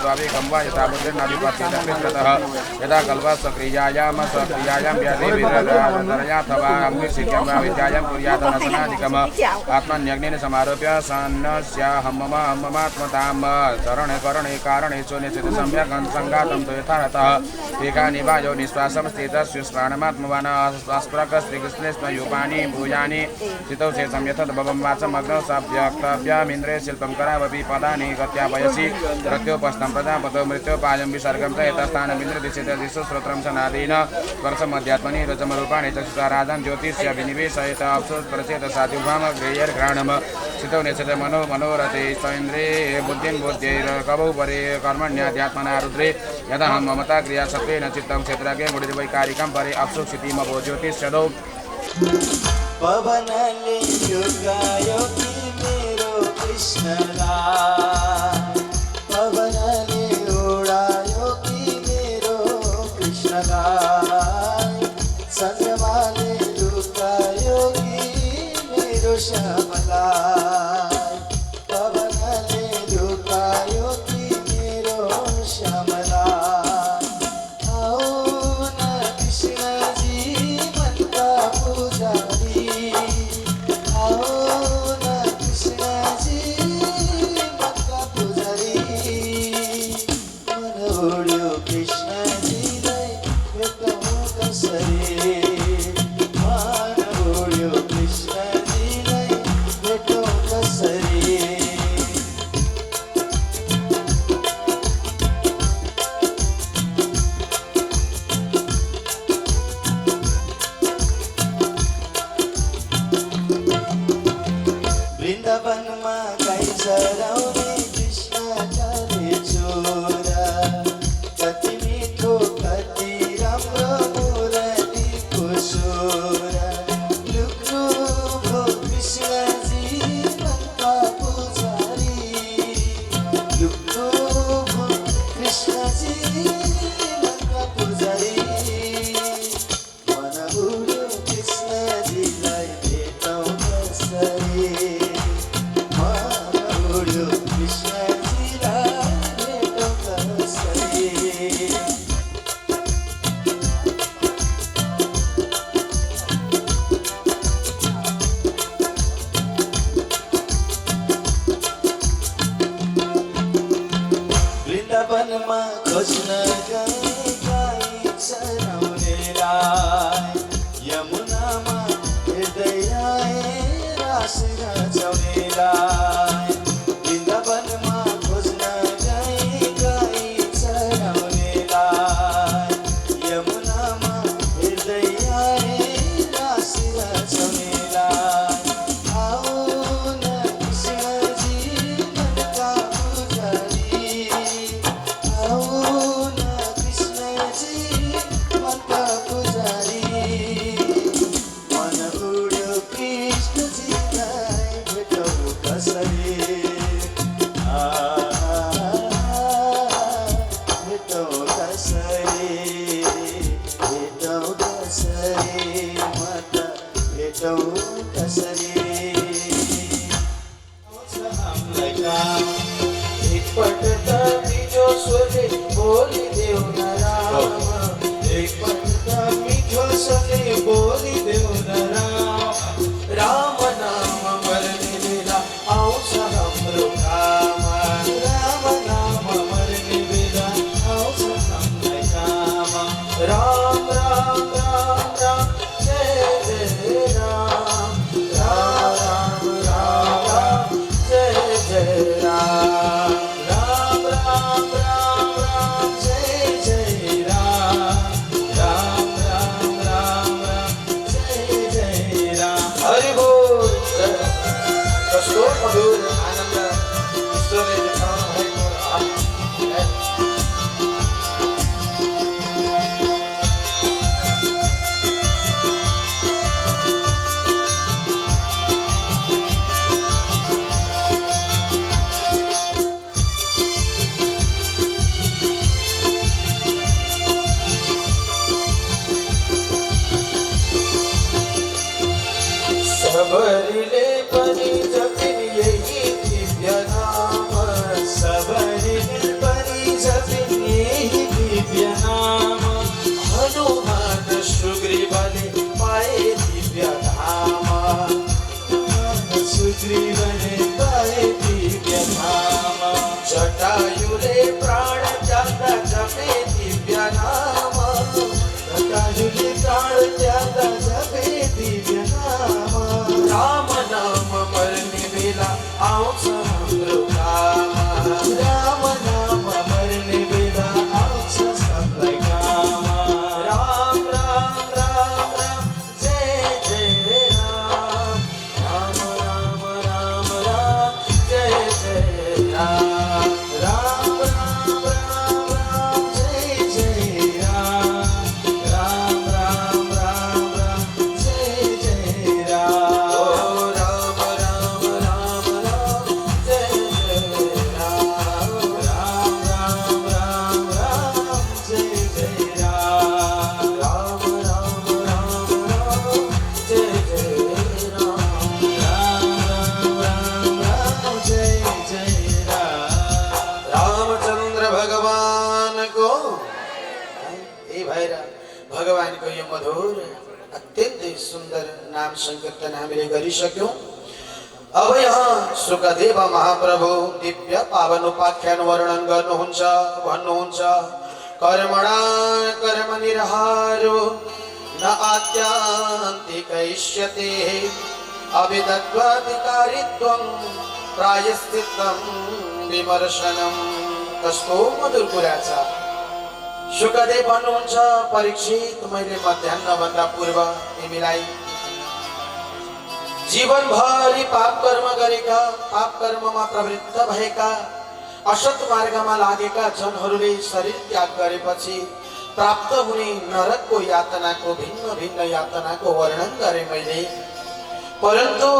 त्वावेकं वा यथा बुद्धिर्नाधिपत्यतः यदा कल्पसक्रियायां व्याधिविरयाथवा अङ्गिशिक्यं वा विद्यायां कुर्यादनसनादिकम् आत्मन्यग्नेन समारोप्य सन्नस्याहममात्मतां चरणकरणे कारणे सुनिश्चित सम्यक् संगातं तु यथार्थः एकानि वायो निःश्वासं स्थितस्य प्राणमात्मवान् अस्प्रक श्रीकृष्णेष्मयूपानि भूयानि चितौ शेषं यथद् भवं वाचमग्नौ सव्यक्तव्यमिन्द्रे शिल्पं करावपि पदानि गत्यापयसि प्रत्योपस्थं प्रजापतो मृत्योपायं विसर्गं च एतस्थानमिन्द्रदिशेत दिशु श्रोत्रं सनादीन स्पर्शमध्यात्मनि रजमरूपाणि चक्षुषा राजन् ज्योतिष्य विनिवेशयत अप्सु प्रचेत साधुभाम ग्रेयर्घ्राणम् चितौ निश्चित मनोरथे स्वइन्द्रे बुद्धिं बुद्ध्यैर्कवौ परे कर्मण्याध्यात्मना रुद्रे यदहं ममता क्रिया सत्त्वेन चित्तं क्षेत्रज्ञ गुणिवैकारिकं परे अप्सु क्षितिमभो ज्योतिष्यदौ पवनले युगायो की मेरो कृष्णलाल पवनले उडायो की मेरो कृष्णलाल चन्द्रमाले लुकायो की मेरो श्यामलाल पवनले लुकायो की मेरो श्यामलाल आओ न कृष्णजी मनका पुजारी आओ न कृष्णजी मनका पुजारी मन ओढ्यो कृष्णजीलाई भेटौँ कसरी मन ओढ्यो कृष्णजीलाई भेटौँ कसरी वृन्दावनमा गाई चराउने कृष्णकाले छोरा कति मिठो कति राम्रो मुरलीको छोरा लुक्नु भो कृष्णजी मनका पुजारी लुक्नु भो कृष्णजी मनका पुजारी मन उड्यो कृष्णजीलाई भेटौँ कसरी वृन्दावनमा खोज्न गए गाई चराउनेलाई यमुनामा हेर्दै आए रास रचाउनेलाई वृन्दावनमा खोज्न गए गाई चराउनेलाई यमुनामा हेर्दै आए रास रचाउनेलाई आओ न कृष्णजी मनका पुजारी आओ न जटायुले प्राण त्यागा जपे दिव्य नाम जटायुले प्राण त्यागा जपे दिव्य नाम राम नाम मरने बेला आउँछ हाम्रो काम राम नाम मरने बेला आउँछ सबलाई काम राम राम राम राम जय जय राम राम राम राम राम जय जय राम राम राम राम राम जय जय राम राम राम राम राम जय जय राम ओ राम राम राम राम जय जय राम राम राम राम राम जय जय राम राम राम राम राम जय जय राम राम राम राम जय जय राम रामचंद्र भगवान को ए भएर भगवानको यो मधुर अत्यन्तै सुन्दर नाम संकीर्तन हामीले गरिसक्यौं। अब यहाँ सुखदेव महाप्रभु दिव्य पावन उपाख्यान वर्णन गर्नुहुन्छ भन्नुहुन्छ कर्मणा कर्म निरहारो न आत्यान्तिकैष्यते अविदत्वाधिकारित्वं प्रायश्चित्तं विमर्शनम कस्तो मधुर कुरा छ। सुखदेव भन्नुहुन्छ परीक्षित मैले मध्याह्न भन्दा पूर्व तिमीलाई जीवनभरि पाप कर्म गरेका पाप कर्ममा प्रवृत्त भएका असत मार्गमा लागेका जनहरूले शरीर त्याग गरेपछि प्राप्त हुने नरकको यातनाको भिन्न भिन्न यातनाको वर्णन गरे मैले। परन्तु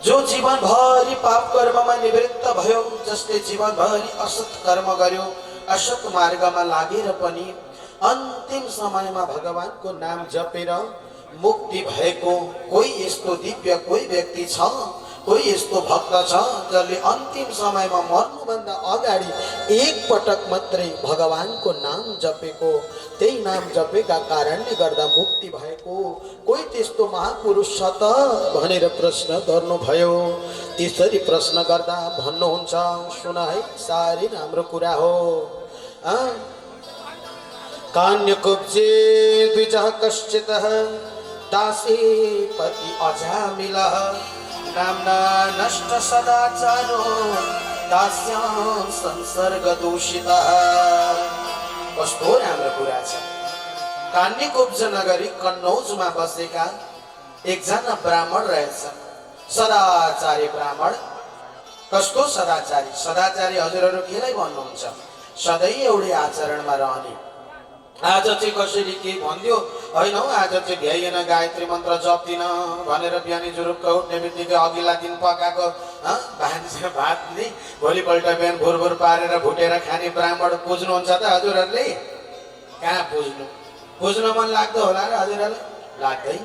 जो जीवनभरि पाप कर्ममा निवृत्त भयो जसले जीवनभरि असत कर्म गर्यो असत मार्गमा लागेर पनि अन्तिम समयमा भगवानको नाम जपेर मुक्ति भएको कोही यस्तो दिव्य कोही व्यक्ति छ कोही यस्तो भक्त छ जसले अन्तिम समयमा मर्नुभन्दा अगाडि एक पटक मात्रै भगवानको नाम जपेको त्यही नाम जपेका कारणले गर्दा मुक्ति भएको कोही त्यस्तो महापुरुष छ त भनेर प्रश्न गर्नुभयो। त्यसरी प्रश्न गर्दा भन्नुहुन्छ सुन है साह्रै राम्रो कुरा हो। कान्यकुब्जे द्विजः कश्चितः दासी पति अजामिलः नाम्ना नष्ट सदाचारो दास्यां संसर्ग दूषितः। कस्तो राम्रो कुरा छ। कान्यकुब्ज नगरी कन्नौजमा बसेका एकजना ब्राह्मण रहेछन् सदाचारी ब्राह्मण। कस्तो सदाचारी सदाचारी हजुरहरू केलाई भन्नुहुन्छ सधैँ एउटै आचरणमा रहने। आज चाहिँ कसैले के भन्दियो होइन हौ आज चाहिँ भ्याइएन गायत्री मन्त्र जप्दिन भनेर बिहानै जुरुक्क उठ्ने बित्तिकै अघिल्ला दिन पकाएको भात नै भोलिपल्ट बिहान भोर पारेर भुटेर खाने ब्राह्मण पुज्नुहुन्छ त हजुरहरूले? कहाँ पुज्नु मन लाग्दो होला र हजुरहरूलाई? लाग्दैन।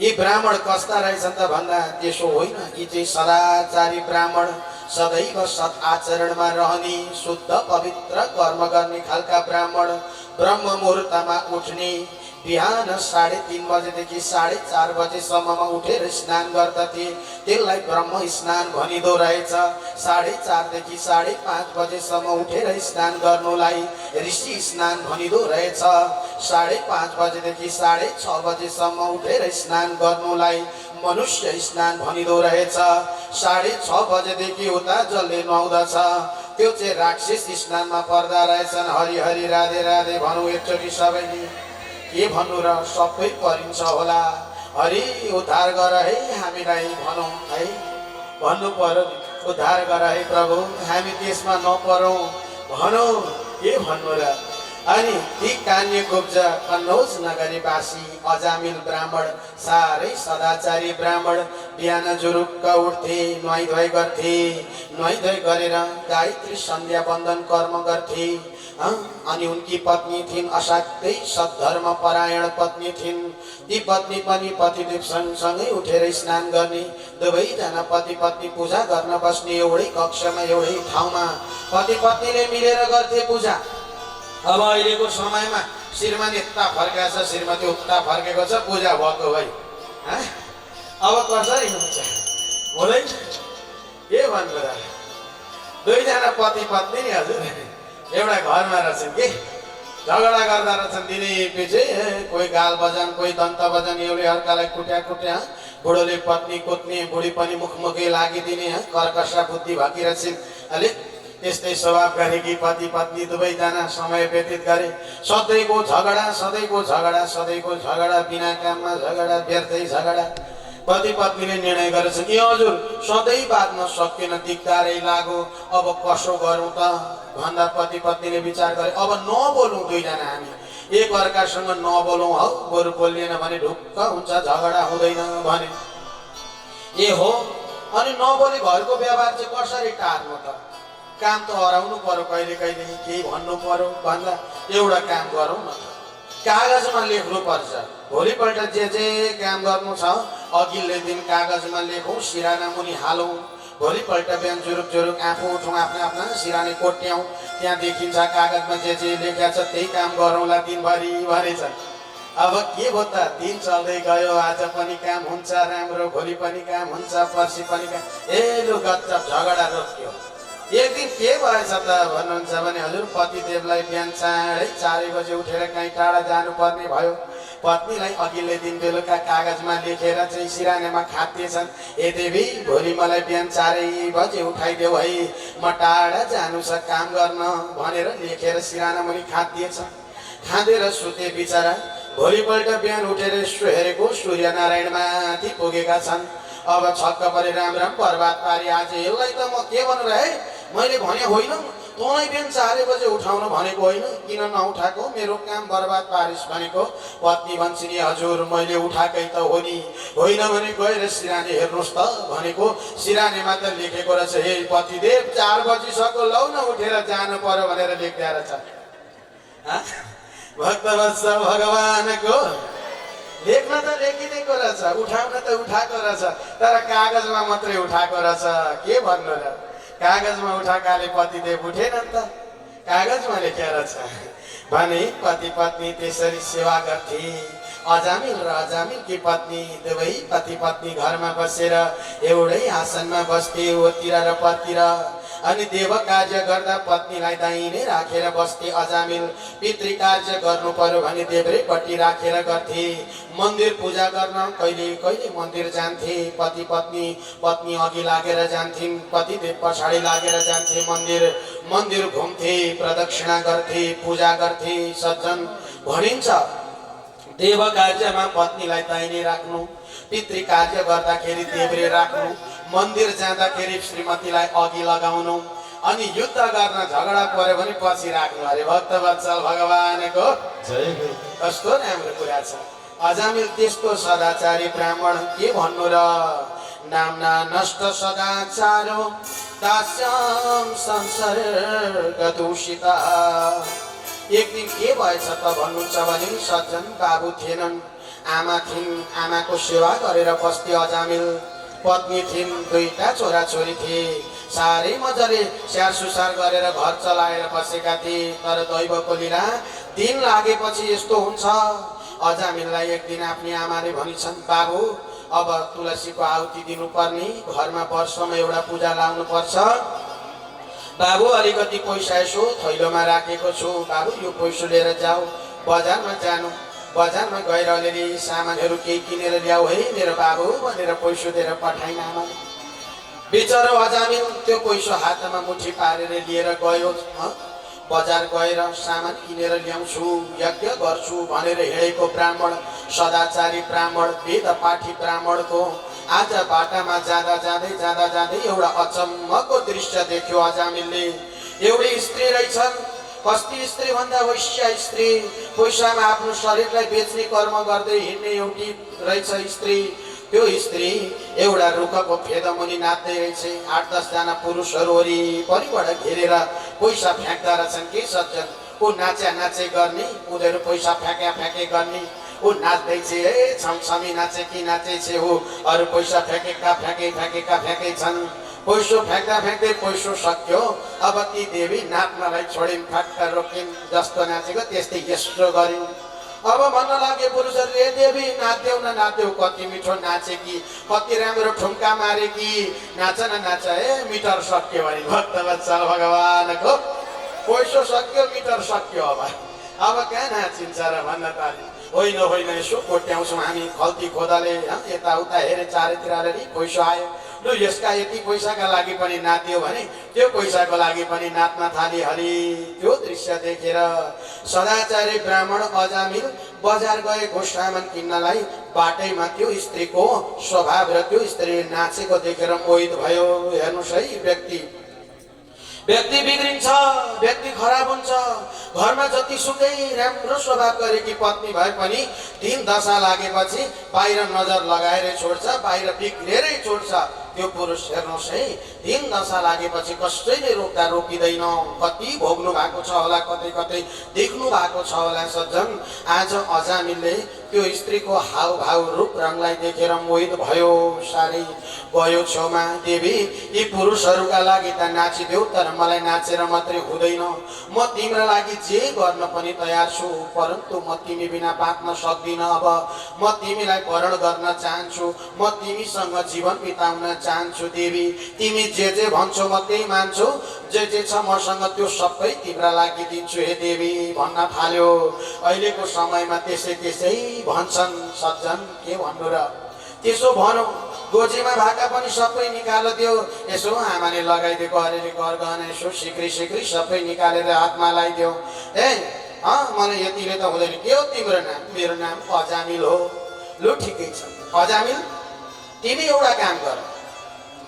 यी ब्राह्मण कस्ता रहेछन् त भन्दा त्यसो होइन। यी चाहिँ सदाचारी ब्राह्मण सदैव सत् आचरणमा रहने शुद्ध पवित्र कर्म गर्ने खालका ब्राह्मण ब्रह्म मुहुर्तमा उठ्ने बिहान 3:30 बजेदेखि 4:30 बजेसम्ममा उठेर स्नान गर्दथे त्यसलाई ब्रह्म स्नान भनिदो रहेछ। 4:30 देखि 5:30 बजेसम्म उठेर स्नान गर्नुलाई ऋषि स्नान भनिदो रहेछ। 5:30 बजेदेखि 6:30 बजेसम्म उठेर स्नान गर्नुलाई मनुष्य स्नान भनिदो रहेछ। 6:30 बजेदेखि उता जसले नुहाउँदछ त्यो चाहिँ राक्षस स्नानमा पर्दा रहेछन्। हरि हरि राधे राधे भनौँ एकचोटि सबैले के भन्नु र सबै परिन्छ होला। हरि उद्धार गर है हामीलाई भनौँ है भन्नु पर्यो उद्धार गर है प्रभु हामी त्यसमा नपरौँ भनौँ के भन्नु र। अनि ती कान्यकुब्ज कन्नौज नगरीवासी अजामिल ब्राह्मण साह्रै सदाचारी ब्राह्मण बिहान जुरुक्क उठ्थे नुहाइधुवाइ गर्थे नुहाइधुवाइ गरेर गायत्री सन्ध्या बन्दन कर्म गर्थे। अनि उनकी पत्नी थिइन् असाध्यै सद्धर्म परायण पत्नी थिइन्। ती पत्नी पनि पतिदेव सँगसँगै उठेर स्नान गर्ने दुवैजना पति पत्नी पूजा गर्न बस्ने एउटै कक्षमा एउटै ठाउँमा पति पत्नीले मिलेर गर्थे पूजा। अब अहिलेको समयमा श्रीमान यता फर्केको छ श्रीमती उता फर्केको छ पूजा भएको भाइ अब कसरी हुन्छ हुँदैन के भन्नु र। दुईजना पति पत्नी नि हजुर एउटा घरमा रहेछन् कि झगडा गर्दा रहेछन् दिने पछि कोही गाल बजान कोही दन्त बजान एउटै अर्कालाई कुट्या बुढोले पत्नी कुट्ने बुढी पनि मुखमुखी लागिदिने कर्कशा बुद्धि भकिरहेछन् अलिक त्यस्तै स्वभाव गरेकी पति पत्नी दुवैजना समय व्यतीत गरे सधैँको झगडा बिना काममा झगडा व्यर्थै झगडा पति पत्नीले निर्णय गरेछन् कि हजुर सधैँ बाँध्न सकिएन दिक्दारै लाग्यो अब कसो गरौँ त भन्दा पति पत्नीले विचार गरे अब नबोलौँ दुईजना हामी एक अर्कासँग नबोलौँ हौ बरु बोलिएन भने ढुक्क हुन्छ झगडा हुँदैन भने ए हो अनि नबोली घरको व्यवहार चाहिँ कसरी टार्नु त काम त हराउनु पर्यो कहिले केही भन्नु पर्यो भन्दा एउटा काम गरौँ न त कागजमा लेख्नु पर्छ भोलिपल्ट जे काम गर्नु छ अघिल्लो दिन कागजमा लेखौँ सिराना मुनि हालौँ भोलिपल्ट बिहान जुरुक आफू उठौँ आफ्ना सिरानी कोट्याउँ त्यहाँ देखिन्छ कागजमा जे लेखेको छ त्यही काम गरौँला दिनभरि भनेछ अब के भयो त दिन चल्दै गयो आज पनि काम हुन्छ राम्रो भोलि पनि काम हुन्छ पर्सि पनि काम लु गच्चप झगडा रोक्यो एक दिन के भएछ त भन्नुहुन्छ भने हजुर पतिदेवलाई बिहान चाँडै 4 बजे उठेर कहीँ टाढा जानुपर्ने भयो पत्नीलाई अघिल्लो दिन बेलुका कागजमा लेखेर चाहिँ सिरानीमा खादिएछन् ए देवी भोलि मलाई बिहान 4 बजे उठाइदेऊ है म टाढा जानु छ काम गर्न भनेर लेखेर सिराना मुनि खादिएछ खाँदेर सुते बिचरा भोलिपल्ट बिहान उठेर हेरेको सूर्यनारायण माथि पुगेका छन् अब छक्क परे राम बर्बाद पारी आज यसलाई त म के भन्नु है मैले भने होइन तँलाई बिहान 4 बजे उठाउन भनेको होइन किन नउठाएको मेरो काम बर्बाद पारिस भनेको पत्नी भन्छिनी हजुर मैले उठाकै त हो नि होइन भने गएर सिरानी हेर्नुहोस् त भनेको सिरानीमा त लेखेको रहेछ हे पतिदेव 4 बजिसक्यो लौ न उठेर जानु पर्यो भनेर लेख्दै रहेछ भक्तवत्सल भगवानको लेख्न त लेखिदिएको रहेछ उठाउन त उठाएको रहेछ तर कागजमा मात्रै उठाएको रहेछ के भन्नु र कागजमा उठाकाले पतिदेव उठेन नि त कागजमा लेखेर छ भने पति पत्नी त्यसरी सेवा गर्थे अजामिल र अजामिलकी पत्नी दुवै पति पत्नी घरमा बसेर एउटै आसनमा बस्थे ओतिर र पतिर अनि देव कार्य गर्दा पत्नीलाई दाहिने राखेर बस्थे अजामिल पितृ कार्य गर्नु पर्यो भने देब्रेपट्टि राखेर गर्थे मन्दिर पूजा गर्न कहिले मन्दिर जान्थे पति पत्नी अघि लागेर जान्थिन् पतिदेव पछाडि लागेर जान्थे मन्दिर घुम्थे प्रदक्षिणा गर्थे पूजा गर्थे सज्जन भनिन्छ देव कार्यमा पत्नीलाई दाहिने राख्नु पितृ कार्य गर्दाखेरि देब्रे राख्नु मन्दिर जाँदाखेरि श्रीमतीलाई अघि लगाउनु अनि युद्ध गर्न झगडा पर्यो भने पछि राख्नु अरे भक्तवत्सल भगवानको जय हो कस्तो राम्रो कुरा छ अजामिल त्यस्तो सदाचारी ब्राह्मण के भन्नु र नामना नष्ट सदाचारो दास्यम संसर्ग दूषित एक दिन के भएछ त भन्नुहुन्छ भने सज्जन बाबु थिएनन् आमा थिइन् आमाको सेवा गरेर बस्थे अजामिल पत्नी थिइन् दुईटा छोराछोरी थिए साह्रै मजाले स्याहार सुसार गरेर घर चलाएर बसेका थिए तर दैवको लीला दिन लागेपछि यस्तो हुन्छ अजामिललाई एक दिन आफ्नी आमाले भनिछन् बाबु अब तुलसीको आहुति दिनुपर्ने घरमा वर्षमा एउटा पूजा लाउनु पर्छ बाबु अलिकति पैसा यसो थैलोमा राखेको छु बाबु यो पैसा लिएर जाऊ बजारमा गएर अलिअलि सामानहरू केही किनेर ल्याऊ है मेरो बाबु भनेर पैसा दिएर पठाइन आमाले बिचरा अजामिल त्यो पैसा हातमा मुठी पारेर लिएर गयो बजार गएर सामान किनेर ल्याउँछु यज्ञ गर्छु भनेर हिँडेको ब्राह्मण सदाचारी ब्राह्मण वेदपाठी ब्राह्मणको आज बाटामा जाँदै एउटा अचम्मको दृश्य देख्यो अजामिलले एउटी स्त्री रहेछन् कस्ती स्त्री भन्दा वैश्य स्त्री पैसामा आफ्नो शरीरलाई बेच्ने कर्म गर्दै हिँड्ने एउटी रहेछ स्त्री त्यो स्त्री एउटा रुखको फेदमुनि नाच्दै रहेछ 8-10 जना पुरुषहरू वरिपरिबाट घेरेर पैसा फ्याँक्दा रहेछन् के सज्जन ऊ नाचे गर्ने उनीहरू पैसा फ्याँके गर्ने ऊ नाच्दैछ छमछमी नाचे हो अरू पैसा फ्याँके छन् पैसो फ्याँक्दै पैसो सक्यो अब ती देवी नाच्नलाई छोडिन् फ्याक्का रोकिन् जस्तो नाचेको त्यस्तै यस्तो गरिन् अब भन्न लागे पुरुषहरूले ए देवी नाच्यौ न नाच्यौ कति मिठो नाचे कि कति राम्रो ठुम्का मारे कि नाच न नाच ए मिटर सक्यो भने भक्त वत्सल भगवानको पैसो सक्यो मिटर सक्यो अब कहाँ नाचिन्छ र भन्न थाल्यो होइन होइन यसो कोट्याउँछौँ हामी खल्ती खोदाले यताउता हेरे चारैतिर पैसा आयो लु यसका यति पैसाका लागि पनि नाच्यो भने त्यो पैसाको लागि पनि नाच्न थाली हरि त्यो दृश्य देखेर सदाचारी ब्राह्मण अजामिल बजार गएको सामान किन्नलाई बाटैमा त्यो स्त्रीको स्वभाव र त्यो स्त्री नाचेको देखेर मोहित भयो हेर्नुहोस् है व्यक्ति बिग्रिन्छ व्यक्ति खराब हुन्छ घरमा जतिसुकै राम्रो स्वभाव गरेकी पत्नी भए पनि दिन दशा लागेपछि बाहिर नजर लगाएर छोड्छ बाहिर बिग्रेरै छोड्छ त्यो पुरुष हेर्नुहोस् है दिन दशा लागेपछि कसैले रोक्दा रोकिँदैन कति भोग्नु भएको छ होला कतै कतै देख्नु भएको छ होला सज्जन आज अजामिलले त्यो स्त्रीको हावभाव रूप रङलाई देखेर मोहित भयो साह्रै गयो छेउमा देवी यी पुरुषहरूका लागि त नाचिदेऊ तर मलाई नाचेर मात्रै हुँदैन म तिम्रो लागि जे गर्न पनि तयार छु परन्तु म तिमी बिना बाँच्न सक्दिनँ अब म तिमीलाई वरण गर्न चाहन्छु म तिमीसँग जीवन बिताउन चाहन्छु देवी तिमी जे भन्छौ म त्यही मान्छु जे छ मसँग त्यो सबै तिम्रा लागि दिन्छु हे देवी भन्न थाल्यो अहिलेको समयमा त्यसै भन्छन् सज्जन के भन्नु र त्यसो भनौँ गोजीमा भाका पनि सबै निकालिदियो यसो आमाले लगाइदिएको अरेले गरगहना यसो सिक्री सबै निकालेर हातमा लगाइदियो ए मलाई यतिले त हुँदैन के हो तिम्रो नाम मेरो नाम अजामिल हो लु ठिकै छ अजामिल तिमी एउटा काम गर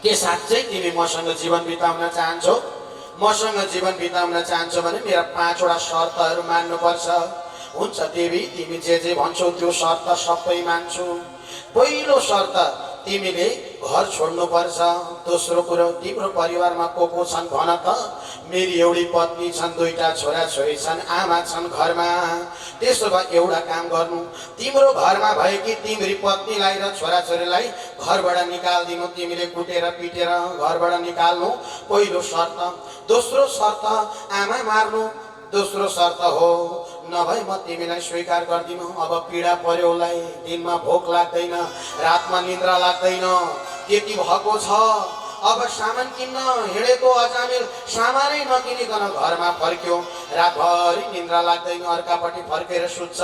के साँच्चै तिमी मसँग जीवन बिताउन चाहन्छौ मसँग जीवन बिताउन चाहन्छौ भने मेरा 5 वटा शर्तहरू मान्नुपर्छ हुन्छ देवी तिमी जे भन्छौ त्यो शर्त सबै मान्छु पहिलो शर्त तिमीले घर छोड्नुपर्छ दोस्रो कुरो तिम्रो परिवारमा को छन् भन त मेरी एउटी पत्नी छन् दुईटा छोराछोरी छन् आमा छन् घरमा त्यसो भए एउटा काम गर्नु तिम्रो घरमा भएकी तिम्री पत्नीलाई र छोराछोरीलाई घरबाट निकाल्दिनु तिमीले कुटेर पिटेर घरबाट निकाल्नु पहिलो शर्त दोस्रो शर्त आमा मार्नु दोस्रो शर्त हो नभए म तिमीलाई स्वीकार गर्दिनँ अब पीडा पर्योलाई दिनमा भोक लाग्दैन रातमा निद्रा लाग्दैन त्यति भएको छ अब सामान किन्न हिँडेको अजामिल सामानै नकिनिकन घरमा फर्क्यो रातभरि निद्रा लाग्दैन अर्कापट्टि फर्केर सुत्छ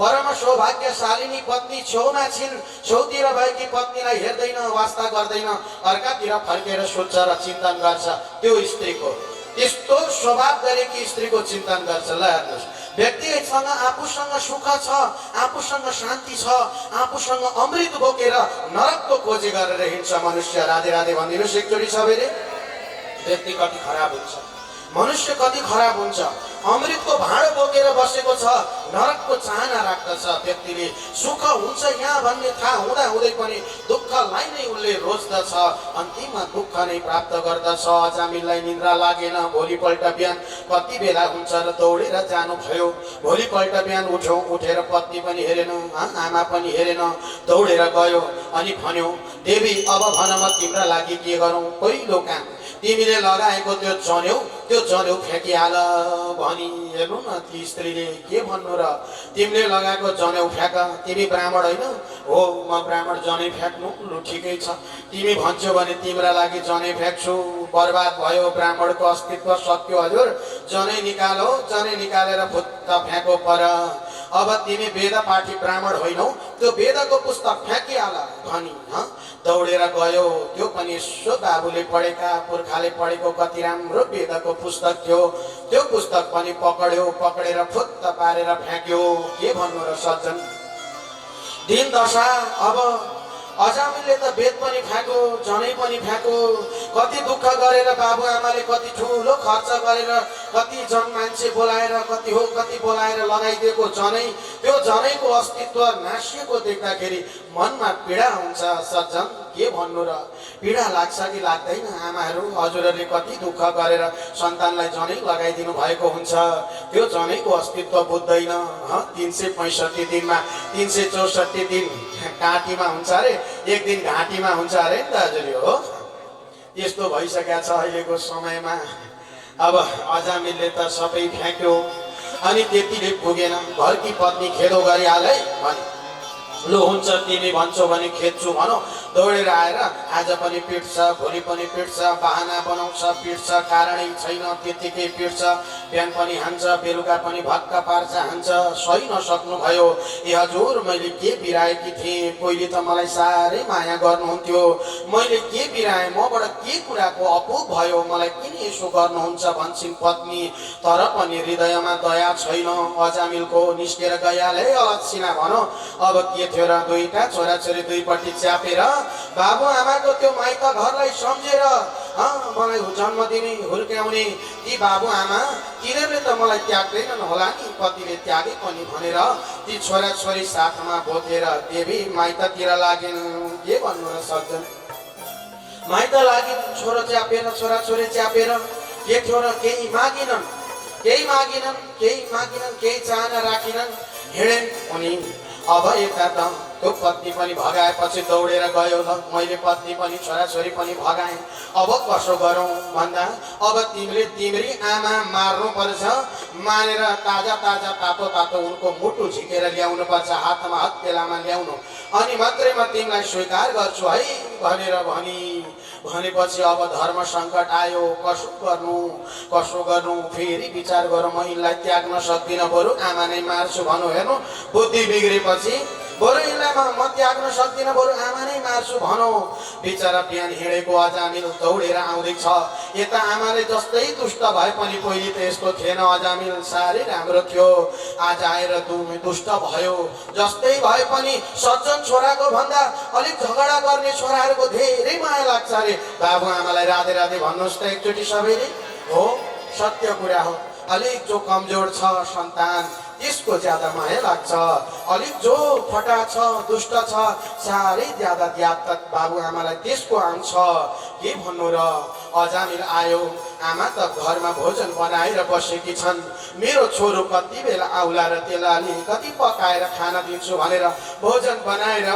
परम सौभाग्यशालिनी पत्नी छेउमा छिन् छेउतिर भएकी पत्नीलाई हेर्दैन वास्ता गर्दैन अर्कातिर फर्केर सुत्छ र चिन्तन गर्छ त्यो स्त्रीको यस्तो स्वभाव गरेकी स्त्रीको चिन्तन गर्छ ल हेर्नुहोस् व्यक्तिसँग आफूसँग सुख छ आफूसँग शान्ति छ आफूसँग अमृत बोकेर नरकको खोजी गरेर हिँड्छ मनुष्य राधे राधे भनिदिनुहोस् एकचोटि सबैले व्यक्ति कति खराब हुन्छ मनुष्य कति खराब हुन्छ अमृतको भाँडो बोकेर बसेको छ नरकको चाहना राख्दछ व्यक्तिले सुख हुन्छ यहाँ भन्ने थाहा हुँदै पनि दुःखलाई नै उसले रोज्दछ अन्तिममा दुःख नै प्राप्त गर्दछ अजामिललाई निद्रा लागेन भोलिपल्ट बिहान कति बेला हुन्छ र दौडेर जानु भयो भोलिपल्ट बिहान उठेर पत्नी पनि हेरेन आमा पनि हेरेन दौडेर गयो अनि भन्यो देवी अब भन म तिम्रा लागि के गरौँ पहिलो काम तिमीले लगाएको त्यो जन्यौ फ्याँकिहाल भनी हेर्नु न ती स्त्रीले के भन्नु र तिमीले लगाएको जन्यौ फ्याँक तिमी ब्राह्मण होइन हो म ब्राह्मण जनै फ्याँक्नु लु ठिकै छ तिमी भन्छौ भने तिम्रा लागि जनै फ्याँक्छु बर्बाद भयो ब्राह्मणको अस्तित्व सक्यो हजुर जनै निकालो जनै निकालेर फुत्त फ्याँको पर अब तिमी वेद पाठी ब्राह्मण होइनौ त्यो वेदको पुस्तक फ्याँकिहाल भनी दौडेर गयो त्यो पनि यसो बाबुले पढेका पुर्खाले पढेको कति राम्रो वेदको पुस्तक थियो त्यो पुस्तक पनि पकडेर फुत्त पारेर फ्याँक्यो के भन्नु र सज्जन दिन दशा अब अजामिलले त वेद पनि फ्याँको जनै पनि फ्याँको कति दुःख गरेर बाबुआमाले कति ठुलो खर्च गरेर कति जन मान्छे बोलाएर कति बोलाएर लगाइदिएको जनै त्यो जनैको अस्तित्व नासिएको देख्दाखेरि मनमा पीडा हुन्छ सज्जन के भन्नु र पीडा लाग्छ कि लाग्दैन आमाहरू हजुरहरूले कति दुःख गरेर सन्तानलाई जनै लगाइदिनु भएको हुन्छ त्यो जनैको अस्तित्व बुझ्दैन 365 दिनमा 364 दिन घाँटीमा हुन्छ अरे एक दिन घाँटीमा हुन्छ अरे नि त हजुर हो यस्तो भइसकेको छ अहिलेको समयमा अब अजामिलले त सबै फ्याँक्यो अनि त्यतिले पुगेन। घरकी पत्नी खेदो गरिहाले भने लु हुन्छ तिमी भन्छौ भने खेद्छु भनौ। दौडेर आएर आज पनि पिट्छ, भोलि पनि पिट्छ, बहाना बनाउँछ, पिट्छ, कारणै छैन त्यतिकै पिट्छ। बिहान पनि हान्छ, बेलुका पनि भक्का पार्छ, हान्छ। सही नसक्नु भयो। ए हजुर, मैले के बिराएकी थिएँ? पहिले त मलाई साह्रै माया गर्नुहुन्थ्यो, मैले के बिराएँ? मबाट के कुराको अपुग भयो? मलाई किन यसो गर्नुहुन्छ भन्छन् पत्नी। तर पनि हृदयमा दया छैन। अजामिलको निस्केर गइहाले अलक्षिना भनौ। अब के थियो र? दुईटा छोराछोरी दुईपट्टि च्यापेर बाबु आमाको त्यो माइत घरलाई सम्झेर मलाई जन्म दिने हुर्क्याउने ती बाबु आमा, तिनीहरूले त मलाई त्याग्दैनन् होला नि, पतिले त्यागे पनि भनेर ती छोराछोरी साथमा बोकेर देवी माइततिर लागिन्। के भन्नु र सज्जन, माइत लागिन्, छोरो च्यापेर, छोराछोरी च्यापेर। के थियो र? केही मागिनन्, केही मागिनन्, केही मागिनन्, केही चाहना राखिनन्, हिँडेन्। अनि अब यता त त्यो पत्नी पनि भगाएपछि दौडेर गयो। ल मैले पत्नी पनि छोराछोरी पनि भगाएँ, अब कसो गरौँ भन्दा अब तिमीले तिम्री आमा मार्नु पर्छ। मारेर ताजा ताजा तातो तातो उनको मुटु झिकेर ल्याउनु पर्छ, हातमा हत्केलामा ल्याउनु, अनि मात्रै म तिमीलाई स्वीकार गर्छु है भनेर भनेपछि अब धर्म सङ्कट आयो। कसो गर्नु फेरि विचार गरौँ। म यिनलाई त्याग्न सक्दिनँ, बरु आमा नै मार्छु भनौँ। हेर्नु बुद्धि बिग्रेपछि बरु यिनलाई म त्याग्न सक्दिनँ, बरु आमा नै मार्छु भनौँ। बिचरा बिहान हिँडेको अजामिल दौडेर आउँदैछ। यता आमाले जस्तै दुष्ट भए पनि पहिले त यस्तो थिएन। अजामिल साह्रै राम्रो थियो, आज आएर दुष्ट भयो। जस्तै भए पनि सज्जन छोराको भन्दा अलिक झगडा गर्ने छोराहरूको धेरै माया लाग्छ अरे। बाबु आमालाई राधे राधे भन्नुहोस् त एकचोटि सबैले। हो, सत्य कुरा हो। अलिक जो कमजोर छ सन्तान, त्यसको ज्यादा माया लाग्छ। अलिक जो फटा छ, दुष्ट छ, साह्रै ज्यादा याद त बाबु आमालाई त्यसको आउँछ। के भन्नु र? अजामिल आयो। आमा त घरमा भोजन बनाएर बसेकी छन्। मेरो छोरो कति बेला आउला र त्यसलाई कति पकाएर खाना दिन्छु भनेर भोजन बनाएर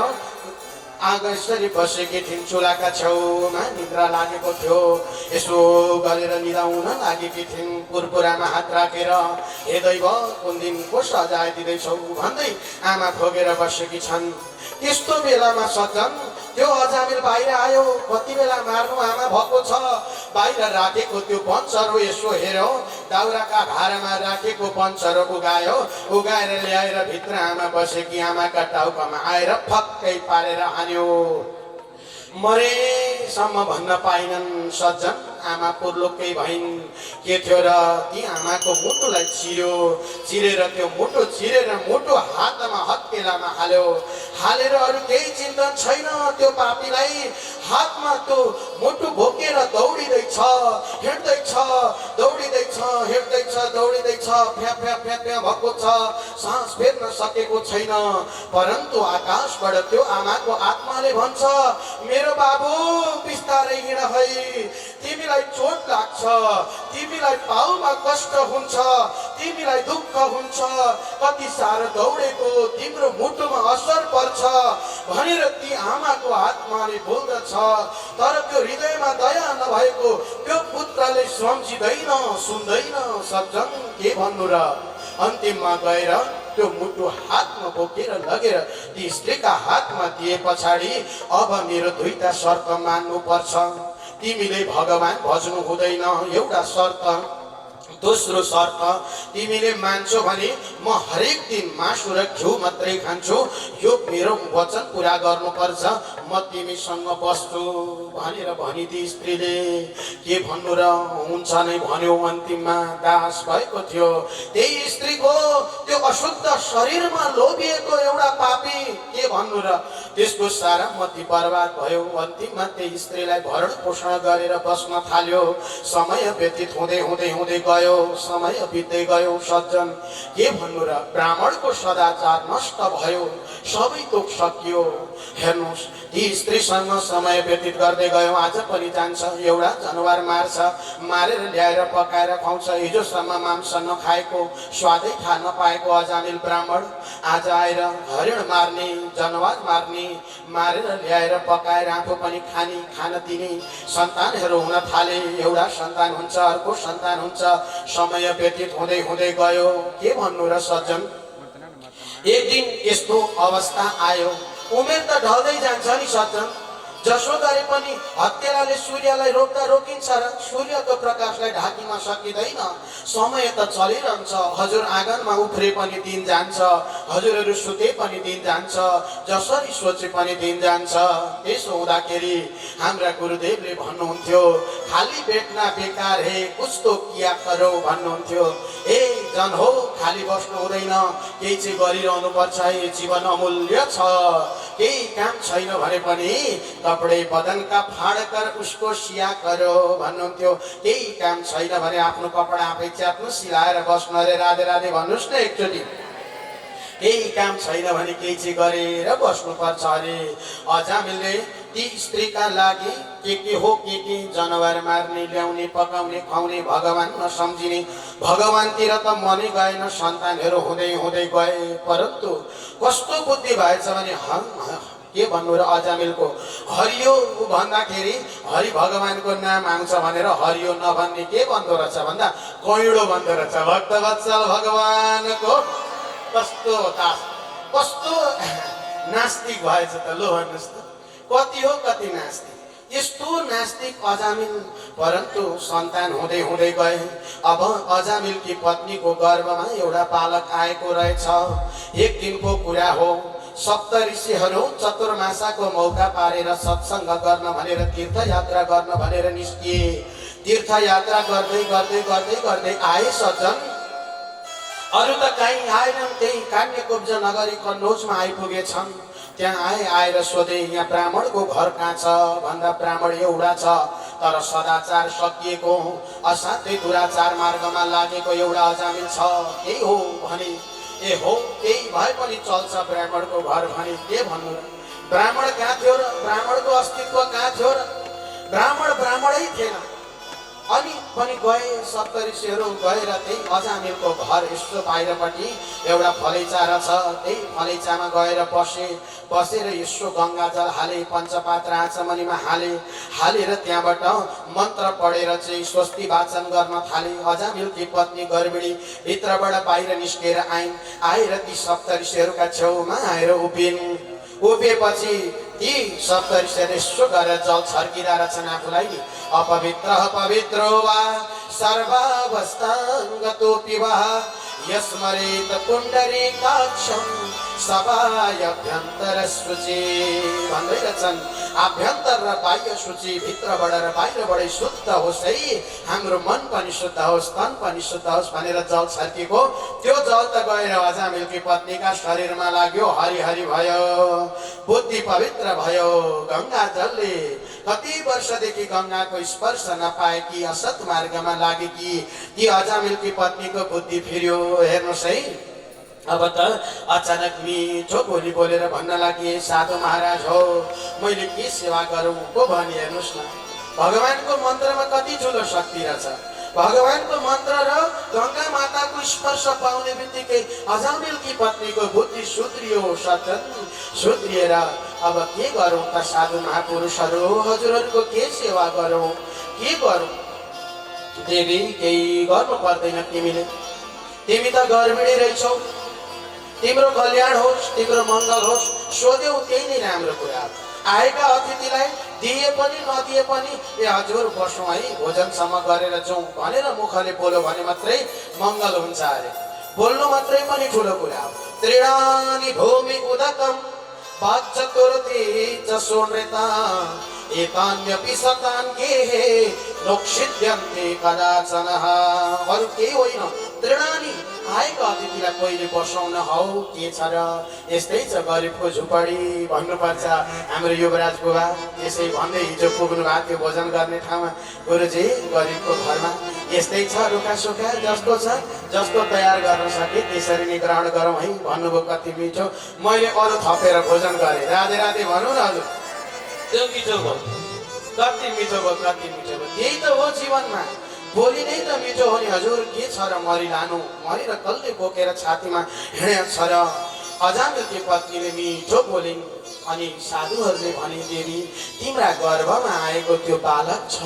आगोसरी बसेकी थिइन्। चुलाका छेउमा निद्रा लागेको थियो। यसो गरेर निदाउन लागेकी थिइन्। कुरकुरामा हात राखेर हे दैव कुन दिन को सजाय दिँदैछौ भन्दै आमा खोगेर बसेकी छन्। त्यस्तो बेलामा सज्जन त्यो अजामिल बाहिर आयो। कति बेला मार्नु आमा भएको छ। बाहिर राखेको त्यो पञ्चरो यसो हेर्यो, दाउराका भारामा राखेको पञ्चरो उगाएर ल्याएर भित्र आमा बसेकी आमाका टाउकामा आएर फक्कै पारेर हान्यो। मरेसम्म भन्न पाइनन् सज्जन। आमा पुर्लुक्कै भइन्। के थियो र? ती आमाको मुटुलाई चिरेर त्यो मुटु चिरेर मुटु हातमा हत्केलामा हालेर अरू केही चिन्तन छैन त्यो पापीलाई। हातमा त्यो मुटु बोकेर दौडिँदैछ, हिँड्दैछ, दौडिँदैछ, हिँड्दैछ, दौडिँदैछ, फ्या फ्या फ्या फ्या भएको छ। सास फेर्न सकेको छैन। परन्तु आकाशबाट त्यो आमाको आत्माले भन्छ, मेरो बाबु बिस्तारै हिँड है, तिमीलाई चोट लाग्छ, तिमीलाई पाउमा कष्ट हुन्छ, तिमीलाई दुःख हुन्छ, कति साह्रो दौडेको तिम्रो मुटुमा असर पर्छ भनेर ती आमाको आत्माले बोल्दछ। तर त्यो हृदयमा दया नभएको त्यो पुत्रले सम्झिँदैन, सुन्दैन। सज्जन के भन्नु र? अन्तिममा गएर त्यो मुटु हातमा बोकेर लगेर ती स्त्रीका हातमा दिए पछाडि अब मेरो दुईटा शर्त मान्नु पर्छ। तिमीले भगवान भज्नु हुँदैन एउटा शर्त, दोस्रो शर्त तिमीले मान्छौ भने म हरेक दिन मासु र घिउ मात्रै खान्छु। यो मेरो वचन पुरा गर्नुपर्छ। म तिमीसँग बस्छु भनेर भनी ती स्त्रीले। के भन्नु र? हुन्छ नै भन्यो। अन्तिममा दास भएको थियो। त्यही स्त्रीको त्यो अशुद्ध शरीरमा लोभिएको एउटा पापी। के भन्नु र? त्यसको सारा मति बर्बाद भयो। अन्तिममा त्यही स्त्रीलाई भरण पोषण गरेर बस्न थाल्यो। समय व्यतीत हुँदै हुँदै हुँदै गयो, समय बित्दै गयो। सज्जन के भन्नु र? ब्राह्मणको सदाचार नष्ट भयो, सबै थोक सकियो। हेर्नुहोस्, ती स्त्रीसँग समय व्यतीत गर्दै गयो। आज पनि जान्छ, एउटा जनावर मार्छ, मारेर ल्याएर पकाएर खुवाउँछ। हिजोसम्म मांस नखाएको, स्वादै खान पाएको अजामिल ब्राह्मण आज आएर हरिण मार्ने, जनावर मार्ने, मारेर ल्याएर पकाएर आफू पनि खान दिने। सन्तानहरू हुन थाले। एउटा सन्तान हुन्छ, अर्को सन्तान हुन्छ, समय व्यतीत हुँदै हुँदै गयो के भन्नु र सज्जन एक दिन यस्तो अवस्था आयो उमेर त ढल्दै जान्छ नि सज्जन जसो गरे पनि हत्केलाले सूर्यलाई रोक्दा रोकिन्छ र सूर्यको प्रकाशलाई ढाकिन सकिँदैन समय त चलिरहन्छ हजुर आँगनमा उफ्रे पनि दिन जान्छ हजुरहरू सुते पनि दिन जान्छ जसरी सोचे पनि दिन जान्छ त्यसो हुँदाखेरि हाम्रा गुरुदेवले भन्नुहुन्थ्यो खाली बेट्ना बेकार हे कुछ तो किया करो भन्नुहुन्थ्यो ए जन हो खाली बस्नु हुँदैन केही चाहिँ गरिरहनु पर्छ है जीवन अमूल्य छ केही काम छैन भने पनि कपडे बदन का फाड़ कर उसको सिया करो भन्नुहुन्थ्यो केही काम छैन भने आफ्नो कपडा आफै च्यात्नु सिलाएर बस्नु अरे राधे राधे भन्नुस् न एकचोटि केही काम छैन भने केही चाहिँ गरेर बस्नु पर्छ अरे अजामिलले ती स्त्रीका लागि के हो के जनावर मार्ने ल्याउने पकाउने खुवाउने भगवान नसम्झिने भगवानतिर त मनै गएन सन्तानहरू हुँदै हुँदै गए परन्तु कस्तो बुद्धि भएछ भने के भन्नु र अजामिलको हरियो भन्दाखेरि हरि भगवानको नाम आउँछ भनेर हरियो नभन्ने के भन्दो रहेछ भन्दा कैडो भन्दो रहेछ भक्तवत्सल भगवानको कस्तो दास कस्तो नास्तिक भएछ त लो भन्नुहोस् त कति हो कति नास्तिक यस्तो नास्तिक अजामिल परन्तु सन्तान हुँदै हुँदै गए अब अजामिलकी पत्नीको गर्भमा एउटा बालक आएको रहेछ एक दिनको कुरा हो सप्तऋषिहरू चतुर्मासाको मौका पारेर सत्संग गर्न भनेर तीर्थयात्रा गर्न भनेर निस्किए तीर्थयात्रा गर्दै गर्दै गर्दै गर्दै आए सज्जन अरु त कहीँ आएनन् त्यही कान्यकुब्ज नगरी कन्नौजमा आइपुगेछन् त्यहाँ आएर सोधे यहाँ ब्राह्मणको घर कहाँ छ भन्दा ब्राह्मण एउटा छ तर सदाचार सकिएको असाध्यै दुराचार मार्गमा लागेको एउटा अजामिल छ त्यही हो भने ए हो त्यही भए पनि चल्छ ब्राह्मणको घर भने के भन्नु र ब्राह्मण कहाँ थियो र ब्राह्मणको अस्तित्व कहाँ थियो र ब्राह्मणै थिएन अनि पनि गए सप्तऋषिहरू गएर त्यही अजामिलको घर यसो बाहिरपट्टि एउटा फलैचा रहेछ त्यही फलैचामा गएर बसेर यसो गङ्गाजल हाले पञ्चपात्र आचमनीमा हालेर त्यहाँबाट मन्त्र पढेर चाहिँ स्वस्ति वाचन गर्न थाले अजामिलकी पत्नी गर्भिणी भित्रबाट बाहिर निस्केर आएर ती सप्तऋषिहरूका छेउमा आएर उभिएपछि ती सप्तऋषिहरूले यसो गरेर जल छर्किँदा रहेछन् आफूलाई अपवित्र पवित्रो वा सर्वावस्थाङ्गतोऽपि वा यस्मरेत पुण्डरीकाक्षं सभायाभ्यन्तर शुचि भन्दै रहेछन् आभ्यन्तर र बाह्य शुचि भित्रबाट र बाहिरबाटै शुद्ध होस् है हाम्रो मन पनि शुद्ध होस् तन पनि शुद्ध होस् भनेर जल छर्किएको त्यो जल त गएर अजामिलकी पत्नीका शरीरमा लाग्यो हरिहरि भयो बुद्धि पवित्र भयो गंगा जलले कति वर्षदेखि गंगाको स्पर्श नपाएकी असत मार्गमा लागेकी ती अजामिलकी पत्नीको बुद्धि फिर्यो हेर्नुहोस् है अब त अचानक मिठो बोली बोलेर भन्न लागे साधु महाराज हो मैले के सेवा गरौँ को भनी हेर्नुहोस् न भगवानको मन्त्रमा कति ठुलो शक्ति रहेछ भगवानको मन्त्र र गंगा माताको स्पर्श पाउने बित्तिकै अजामिलकी पत्नीको बुद्धि सुध्रियो सज्जन सुध्रिएर अब के गरौँ त साधु महापुरुषहरू हजुरहरूको के सेवा गरौँ के गरौँ देवी केही गर्नु पर्दैन तिमी त गर्भिणी रहेछौ तिम्रो कल्याण होस् तिम्रो मङ्गल होस् सोध्यौ त्यही नै राम्रो कुरा आएका अतिथिलाई दिए पनि नदिए पनि ए हजुर बसौँ है भोजनसम्म गरेर जाउँ भनेर मुखले बोल्यो भने मात्रै मङ्गल हुन्छ अरे बोल्नु मात्रै पनि ठुलो कुरा हो त्रिणानि भूमि उदकम वाक्चतुर्थी च सोनृता एतान्यपि सतान् गेहे नोक्षिध्यन्ते कदाचन अरू केही होइन त्रिणानि आएका अतिथिलाई पहिले बसाउन हौ के छ र यस्तै छ गरिबको झुपडी भन्नुपर्छ हाम्रो युवराज बुबा यसै भन्दै हिजो पुग्नु भएको थियो भोजन गर्ने ठाउँमा गुरुजी गरिबको घरमा यस्तै छ रुखा सुखा जस्तो छ जस्तो तयार गर्न सके त्यसरी नै ग्रहण गरौँ है भन्नुभयो कति मिठो मैले अरू थपेर भोजन गरेँ राधे राधे भनौँ न हजुर त्यो मिठो भयो कति मिठो भयो त्यही त हो जीवनमा बोली नै त मिठो हो नि हजुर के छ र मरिलानु मरेर कसले बोकेर छातीमा हिँडेको छ र अजामिलकी पत्नीले मिठो बोलिन् अनि साधुहरूले भने देवी तिम्रा गर्भमा आएको त्यो बालक छ,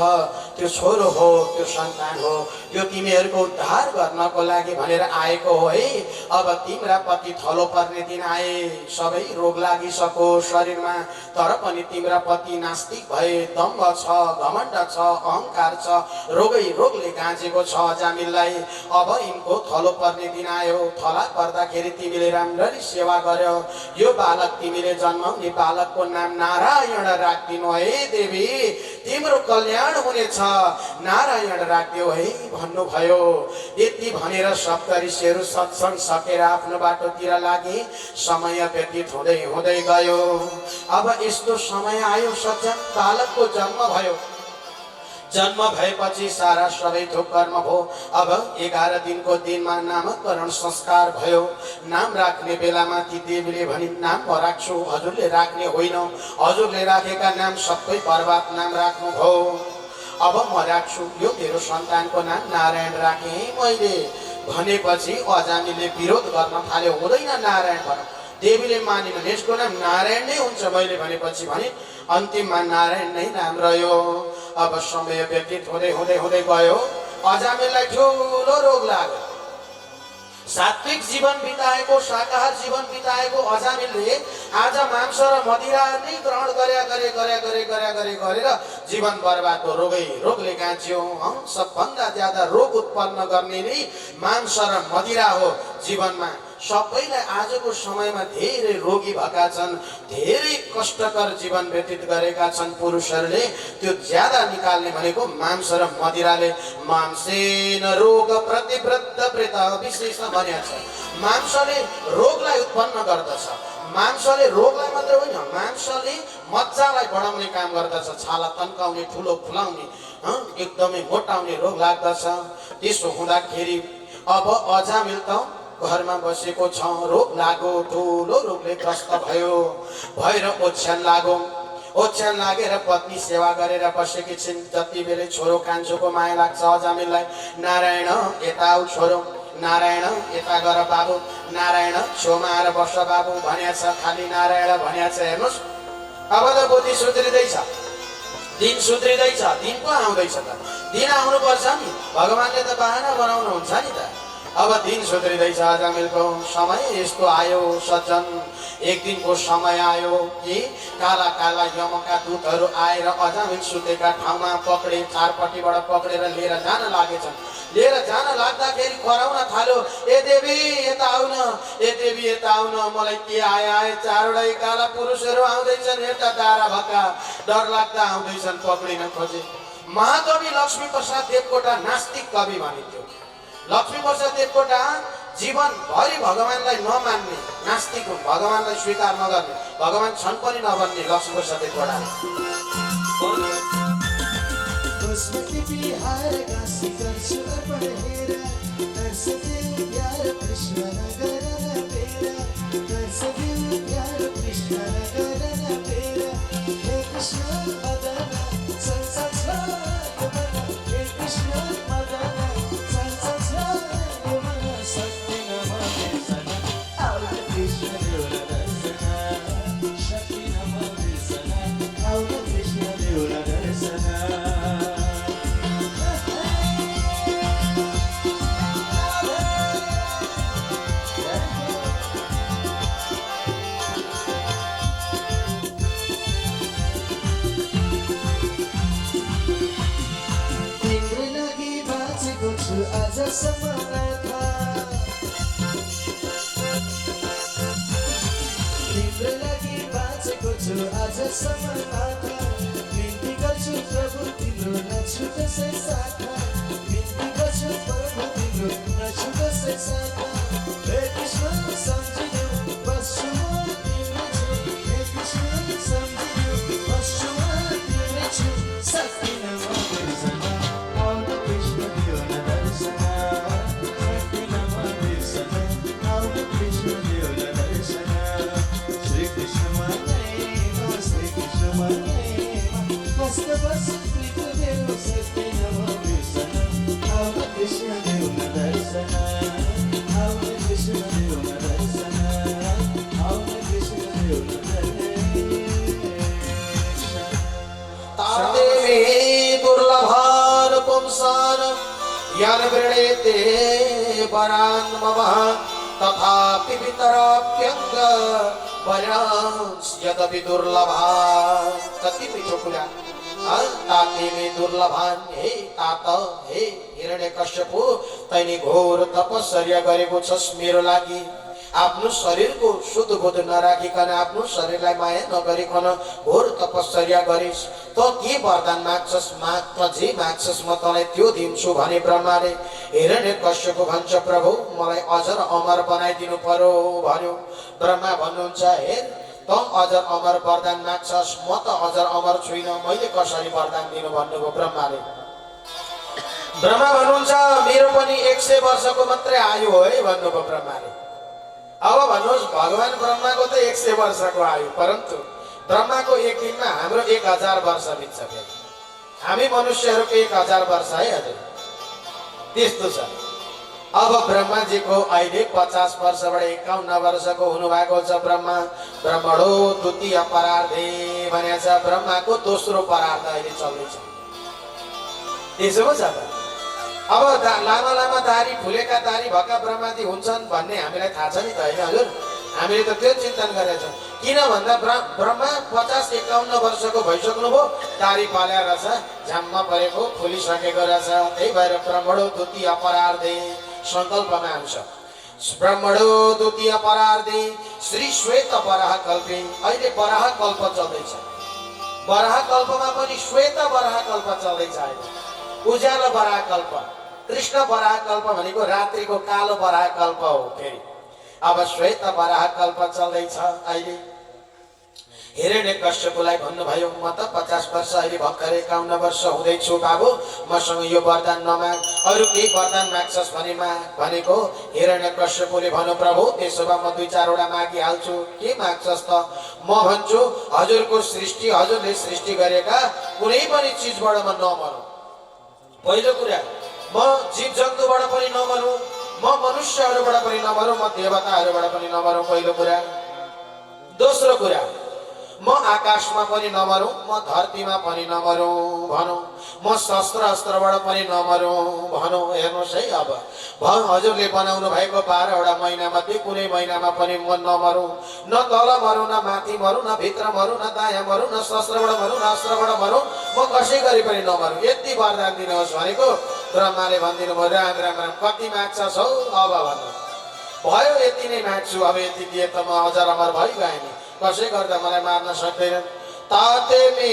त्यो छोरो हो, त्यो सन्तान हो, त्यो तिमीहरूको उद्धार गर्नको लागि भनेर आएको हो है। अब तिम्रा पति थलो पर्ने दिन आए, सबै रोग लागिसक्यो शरीरमा, तर पनि तिम्रा पति नास्तिक भए, दम्भ छ, घमण्ड छ, अहङ्कार छ, रोगले गाँजेको छ अजामिललाई। अब यिनको थलो पर्ने दिन आयो, थला पर्दाखेरि तिमीले राम्ररी सेवा गर्यो, यो बालक तिमीले जन्माउने बालकको नाम नारायण राखिदिनु है देवी, तिम्रो कल्याण हुनेछ, नारायण राखिदेऊ है भन्नुभयो। यति भनेर सप्तऋषिहरू सत्संग सकेर आफ्नो बाटोतिर लागे। समय व्यतीत हुँदै हुँदै गयो। अब यस्तो समय आयो सज्जन, बालकको जन्म भयो। जन्म भएपछि सारा सबै थोक कर्म भयो। अब 11 दिनको दिनमा नामकरण संस्कार भयो। नाम राख्ने बेलामा ती देवीले भने नाम म राख्छु, हजुरले राख्ने होइन, हजुरले राखेका नाम सबै बर्बाद नाम राख्नु भयो। अब म राख्छु, यो मेरो सन्तानको नाम नारायण राखेँ मैले भनेपछि अजामिलले विरोध गर्न थाल्यो, हुँदैन नारायण भन। देवीले मानिन, यसको नाम नारायण नै हुन्छ मैले भनेपछि भने अन्तिममा नारायण नै नाम रह्यो। अब समय व्यतीत हुँदै हुँदै हुँदै गयो। अजामिललाई ठुलो रोग लाग्यो। सात्विक जीवन बिताएको, शाकाहार जीवन बिताएको अजामिलले आज मांस र मदिरा नै ग्रहण गरेर जीवन बर्बाद हो। रोगले गाँच्यो। सबभन्दा ज्यादा रोग उत्पन्न गर्ने नै मांस र मदिरा हो जीवनमा। सबैलाई आजको समयमा धेरै रोगी भएका छन्, धेरै कष्टकर जीवन व्यतीत गरेका छन् पुरुषहरूले। त्यो ज्यादा निकाल्ने भनेको मांस र मदिराले। मांसेन रोग प्रतिवृद्ध प्रेत विशेष भनेको छ। मांसले रोगलाई उत्पन्न गर्दछ। मांसले रोगलाई मात्र होइन, मांसले मज्जालाई बढाउने काम गर्दछ, छाला तन्काउने, ठुलो फुलाउने, एकदमै मोटाउने रोग लाग्दछ। त्यसो हुँदाखेरि अब अजामिल त घरमा बसेको छ, रोग लाग्यो, ठुलो रोगले ग्रस्त भएर ओछ्यान लाग्यो। ओछ्यान लागेर पत्नी सेवा गरेर बसेकी छिन्। जति बेलै छोरो कान्छोको माया लाग्छ अजामिललाई। नारायण यता आऊ छोरो, नारायण यता गर बाबु, नारायण छेउमा आएर बस्छ बाबु भनिएको छ। खालि नारायण भनिएको छ। हेर्नुहोस्, अब त बुद्धि सुध्रिँदैछ, दिन सुध्रिँदैछ, दिन पो आउँदैछ त। दिन आउनुपर्छ नि, भगवानले त बाहना बनाउनुहुन्छ नि त। अब दिन सुध्रिँदैछ अजामिलको। समय यस्तो आयो सज्जन, एक दिनको समय आयो कि काला काला यमका दूतहरू आएर अजामिल सुतेका ठाउँमा पक्रे, चारपट्टिबाट पक्रेर लिएर जान लागेछन्। लिएर जान लाग्दाखेरि कराउन थाल्यो, ए देवी यता आउन, ए देवी यता आउन, मलाई के आए चारवटै काला पुरुषहरू आउँदैछन्, एउटा दारा भक्का डर लाग्दा आउँदैछन्, पक्रिन खोजे। महाकवि लक्ष्मी प्रसाद देवकोटा नास्तिक कवि भनिन्थ्यो। लक्ष्मी प्रसाद देवकोटा जीवनभरि भगवानलाई नमान्ने नास्तिक, भगवानलाई स्वीकार नगर्ने, भगवान छन् पनि नभन्ने लक्ष्मी प्रसाद देवकोटा। यन वृणेते वरान् मम तथापि वितराप्यङ्ग वरांस् यदपि दुर्लभान्। कति मिठो कुरा तातिमी दुर्लभान् हे तात हे हिरण्यकश्यपु तैँले घोर तपस्या गरेको छस् मेरो लागि। आफ्नो शरीरको शुद्ध बुद्ध नराखिकन आफ्नो शरीरलाई माया नगरिकन घोर तपस्या गरिस्। त के वरदान माग्छस् माग, त जे माग्छस् म तँलाई त्यो दिन्छु भने ब्रह्माले। हिरण्यकश्यपु भन्छ प्रभु मलाई अझ अमर बनाइदिनु पर्यो भन्यो। ब्रह्मा भन्नुहुन्छ हेर त अझ अमर वरदान माग्छस्, म त अझ अमर छुइनँ, मैले कसरी वरदान दिनु भन्नुभयो ब्रह्माले। ब्रह्मा भन्नुहुन्छ मेरो पनि 100 वर्षको मात्रै आयु हो है भन्नुभयो ब्रह्माले। अब भन्नुहोस् भगवान ब्रह्माको त 100 वर्षको आयु, परन्तु ब्रह्माको एक दिनमा हाम्रो 1000 वर्ष बित्छ। फेरि हामी मनुष्यहरूको 1000 वर्ष है हजुर, त्यस्तो छ। अब ब्रह्माजीको अहिले 50 वर्षबाट 51 वर्षको हुनुभएको छ ब्रह्मा। ब्रह्मणो द्वितीय परार्धे भनेको छ, ब्रह्माको दोस्रो परार्ध अहिले चल्दैछ। त्यसो पो छ त। अब लामा लामा दारी फुलेका दारी भएका ब्रह्माजी हुन्छन् भन्ने हामीलाई थाहा छ नि त होइन हजुर। हामीले त त्यो चिन्तन गरेका छौँ। किन भन्दा ब्रह्मा 50-51 वर्षको भइसक्नुभयो, दारी पाल्या रहेछ, झ्याम्म परेको फुलिसकेको रहेछ। त्यही भएर ब्रह्मणो द्वितीय परार्धे संकल्पमा आउँछ। ब्रह्मणो द्वितीय परार्धे श्री श्वेत वराह कल्पे। अहिले वराह कल्प चल्दैछ। वराह कल्पमा पनि श्वेत वराह कल्प चल्दैछ। अहिले उज्यालो वराह कल्प, कृष्ण वराह कल्प भनेको रात्रिको कालो वराह कल्प हो। फेरि अब श्वेत वराह कल्प चल्दैछ अहिले। हिरण्यकश्यपुलाई भन्नुभयो म त 50 वर्ष अहिले भर्खरै 51 वर्ष हुँदैछु बाबु, मसँग यो वरदान नमाग, अरू केही वरदान माग्छस् भने माग भनेको। हिरण्यकश्यपुले भन्यो प्रभु त्यसो भए म 2-4 वटा मागिहाल्छु। के माग्छस् त? म भन्छु हजुरको सृष्टि, हजुरले सृष्टि गरेका कुनै पनि चिजबाट म नमरौँ। पहिलो कुरा म जीव जन्तुबाट पनि नमरौँ, म मनुष्यहरूबाट पनि नमरौँ, म देवताहरूबाट पनि नमरौँ पहिलो कुरा। दोस्रो कुरा म आकाशमा पनि नमरौँ, म धरतीमा पनि नमरौँ भनौँ, म शस्त्र अस्त्रबाट पनि नमरौँ भनौँ। हेर्नुहोस् है अब हजुरले बनाउनु भएको 12 वटा महिना मध्ये कुनै महिनामा पनि म नमरौँ। न तल मरौँ, न माथि मरौँ, न भित्र मरौँ, न दायाँ मरौँ, न शस्त्रबाट मरौँ, न अस्त्रबाट मरौँ, म कसै गरी पनि नमरौँ। यति वरदान दिनुहोस् भनेको ब्रह्माले भनिदिनु भयो राम राम राम कति माग्छस् हौ अब भन्नु भयो। यति नै माग्छु, अब यति दिए त म अझ अमर भइगएँ नि, कसै गर्दा मलाई मार्न सक्दैन। ताते मे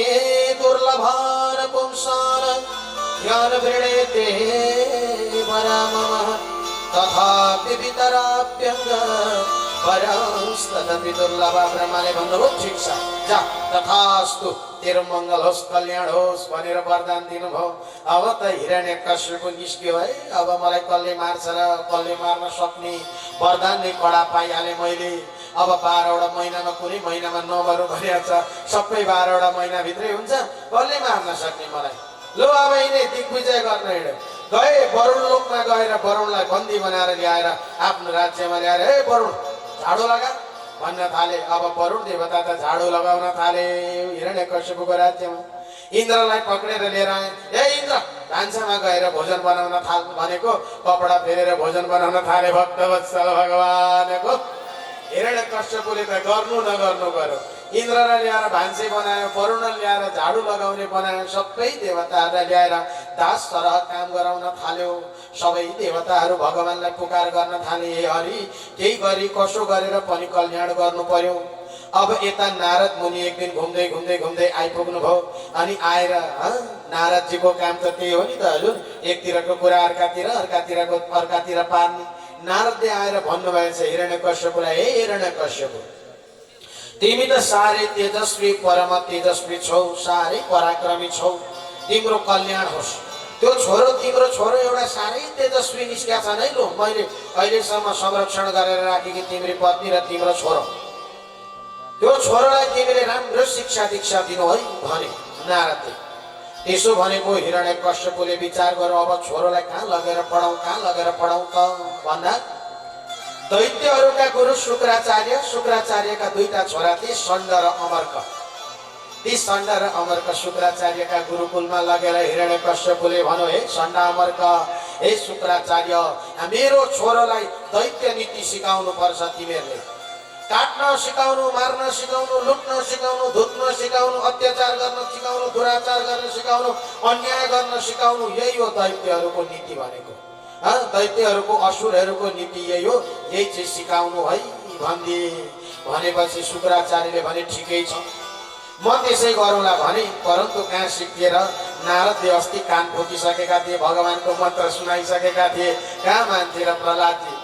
दुर्लभान पुंसान ज्ञान वृणेते वरामः तथापि वितराप्यङ्ग वरांस्तदपि दुर्लभा। ब्रह्माले भन्नुभयो ठिक छ जा तथास्तु, तेरो मङ्गल होस् कल्याण होस् भनेर वरदान दिनुभयो। अब त हिरण्यकश्यपु निस्क्यो है। अब मलाई कसले मार्छ र कसले मार्न सक्ने वरदान नै कडा पाइहालेँ मैले। अब 12 वटा महिनामा कुनै महिनामा नमरौँ भनिहाल्छ, सबै 12 वटा महिनाभित्रै हुन्छ, कसले मार्न सक्ने मलाई। लो अब यिनै दिग्विजय गर्न हिँड्यो। गए वरुण लोकमा गएर वरुणलाई बन्दी बनाएर ल्याएर आफ्नो राज्यमा ल्याएर हे वरुण झाडु लगा भन्न थाले। अब वरुण देवता त झाडु लगाउन थाले हिरण्यकश्यपुको राज्यमा। इन्द्रलाई पक्रेर लिएर आए, ए इन्द्र भान्सामा गएर भोजन बनाउन थाल भनेको कपडा फेरेर भोजन बनाउन थाले भक्तवत्सल भगवानको। हिरण्यकश्यपुले त गर्नु नगर्नु गर्यो, इन्द्रलाई ल्याएर भान्से बनायो, वरुणलाई ल्याएर झाडु लगाउने बनायो, सबै देवताहरूलाई ल्याएर दास सरह काम गराउन थाल्यो। सबै देवताहरू भगवानलाई पुकार गर्न थाले, हे हरि केही गरी कसो गरेर पनि कल्याण गर्नु पर्यो। अब यता नारद मुनि एक दिन घुम्दै घुम्दै घुम्दै आइपुग्नु भयो। अनि आएर नारदजीको काम त त्यही हो नि त हजुर, एकतिरको कुरा अर्कातिर, अर्कातिरको अर्कातिर पार्ने। नारदले आएर भन्नुभएछ हिरण्यकश्यपुलाई, हे हिरण्यकश्यपु तिमी त साह्रै तेजस्वी परम तेजस्वी छौ, साह्रै पराक्रमी छौ, तिम्रो कल्याण होस्। त्यो छोरो तिम्रो छोरो एउटा साह्रै तेजस्वी निस्किया छ नै। लो मैले अहिलेसम्म संरक्षण गरेर राखेकी तिम्रो पत्नी र तिम्रो छोरो, त्यो छोरोलाई तिमीले राम्रो शिक्षा दीक्षा दिनु है भने नारदले। त्यसो भनेको हिरण्यकश्यपुले विचार गर्यो अब छोरोलाई कहाँ लगेर पढाउँ, कहाँ लगेर पढाउँ त भन्दा दैत्यहरूका गुरु शुक्राचार्य, शुक्राचार्यका 2टा छोरा थिए षण्ड र अमर्क। ती षण्ड र अमर्क शुक्राचार्यका गुरुकुलमा लगेर हिरण्यकश्यपुले भन्यो, हे षण्ड अमर्क हे शुक्राचार्य मेरो छोरोलाई दैत्य नीति सिकाउनु पर्छ तिमीहरूले काट्न सिकाउनु मार्न सिकाउनु लुट्न सिकाउनु धुत्न सिकाउनु अत्याचार गर्न सिकाउनु दुराचार गर्न सिकाउनु अन्याय गर्न सिकाउनु यही हो दैत्यहरूको नीति भनेको दैत्यहरूको असुरहरूको नीति यही हो यही चाहिँ सिकाउनु है भनेपछि शुक्राचार्यले भने ठिकै छ म त्यसै गरौँला भने परन्तु कहाँ सिकिएर नारदले अस्ति कान फुकिसकेका थिए भगवानको मन्त्र सुनाइसकेका थिए कहाँ मान्थे र प्रहलादले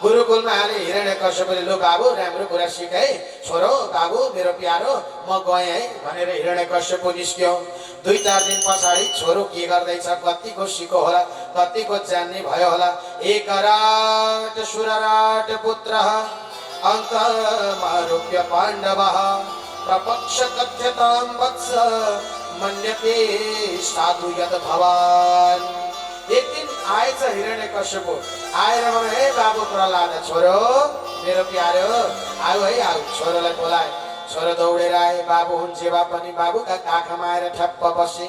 गुरुकुलमा हाले हिरण्यकश्यपले लो बाबु राम्रो कुरा सिकाए छोरो बाबु मेरो प्यारो म गएँ है भनेर हिरण्यकश्यप निस्क्यो 2-4 दिन पछाडि छोरो के गर्दैछ कतिको सिको होला कतिको जान्ने भयो होला एकराट सुरराट पुत्र अन्तमारोप्य पाण्डवः प्रपक्ष कथ्यतां वत्स मन्यते साधु यद भवान् एक दिन आएछ हिरण्यकश्यप आएर भने हे बाबु प्रहलाद छोरो मेरो प्यारो आऊ है आऊ छोरोलाई बोलाए छोरो दौडेर आए बाबु हुन्छे बा पनि बाबुका काखमा आएर ठ्याप्प बसे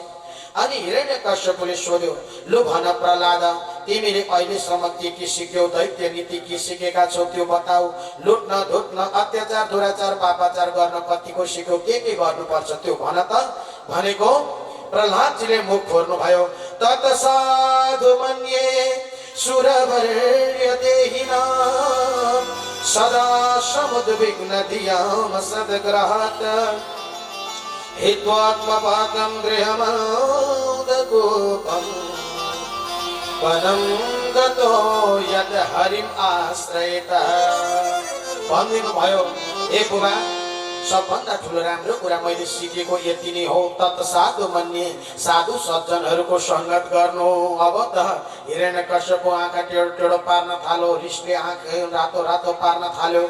अनि हिरण्यकश्यपले सोध्यो लु भन प्रहलाद तिमीले अहिलेसम्म के सिक्यौ दैत्य नीति के सिकेका छौ त्यो बताऊ लुट्न धुट्न अत्याचार दुराचार पापाचार गर्न कतिको सिक्यौ के गर्नुपर्छ त्यो भन त भनेको प्रहलादजीले मुख खोर्नु भयो तत साधु मन्ये सुरवर्य देहिनां सदा समुद्विग्न धियां सद्ग्रहात् हित्वात्मपाकं गृहमादगोपं वनं गतो यद हरिम् आश्रयतः भन्दिनु भयो ए बुबा सबभन्दा ठुलो राम्रो कुरा मैले सिकेको यति नै हो तत् साधु मन्ये साधु सज्जनहरूको संगत गर्नु अब त हिरण्यकश्यपको आँखा टेढो टेढो पार्न थाल्यो रिसले आँखा रातो रातो पार्न थाल्यो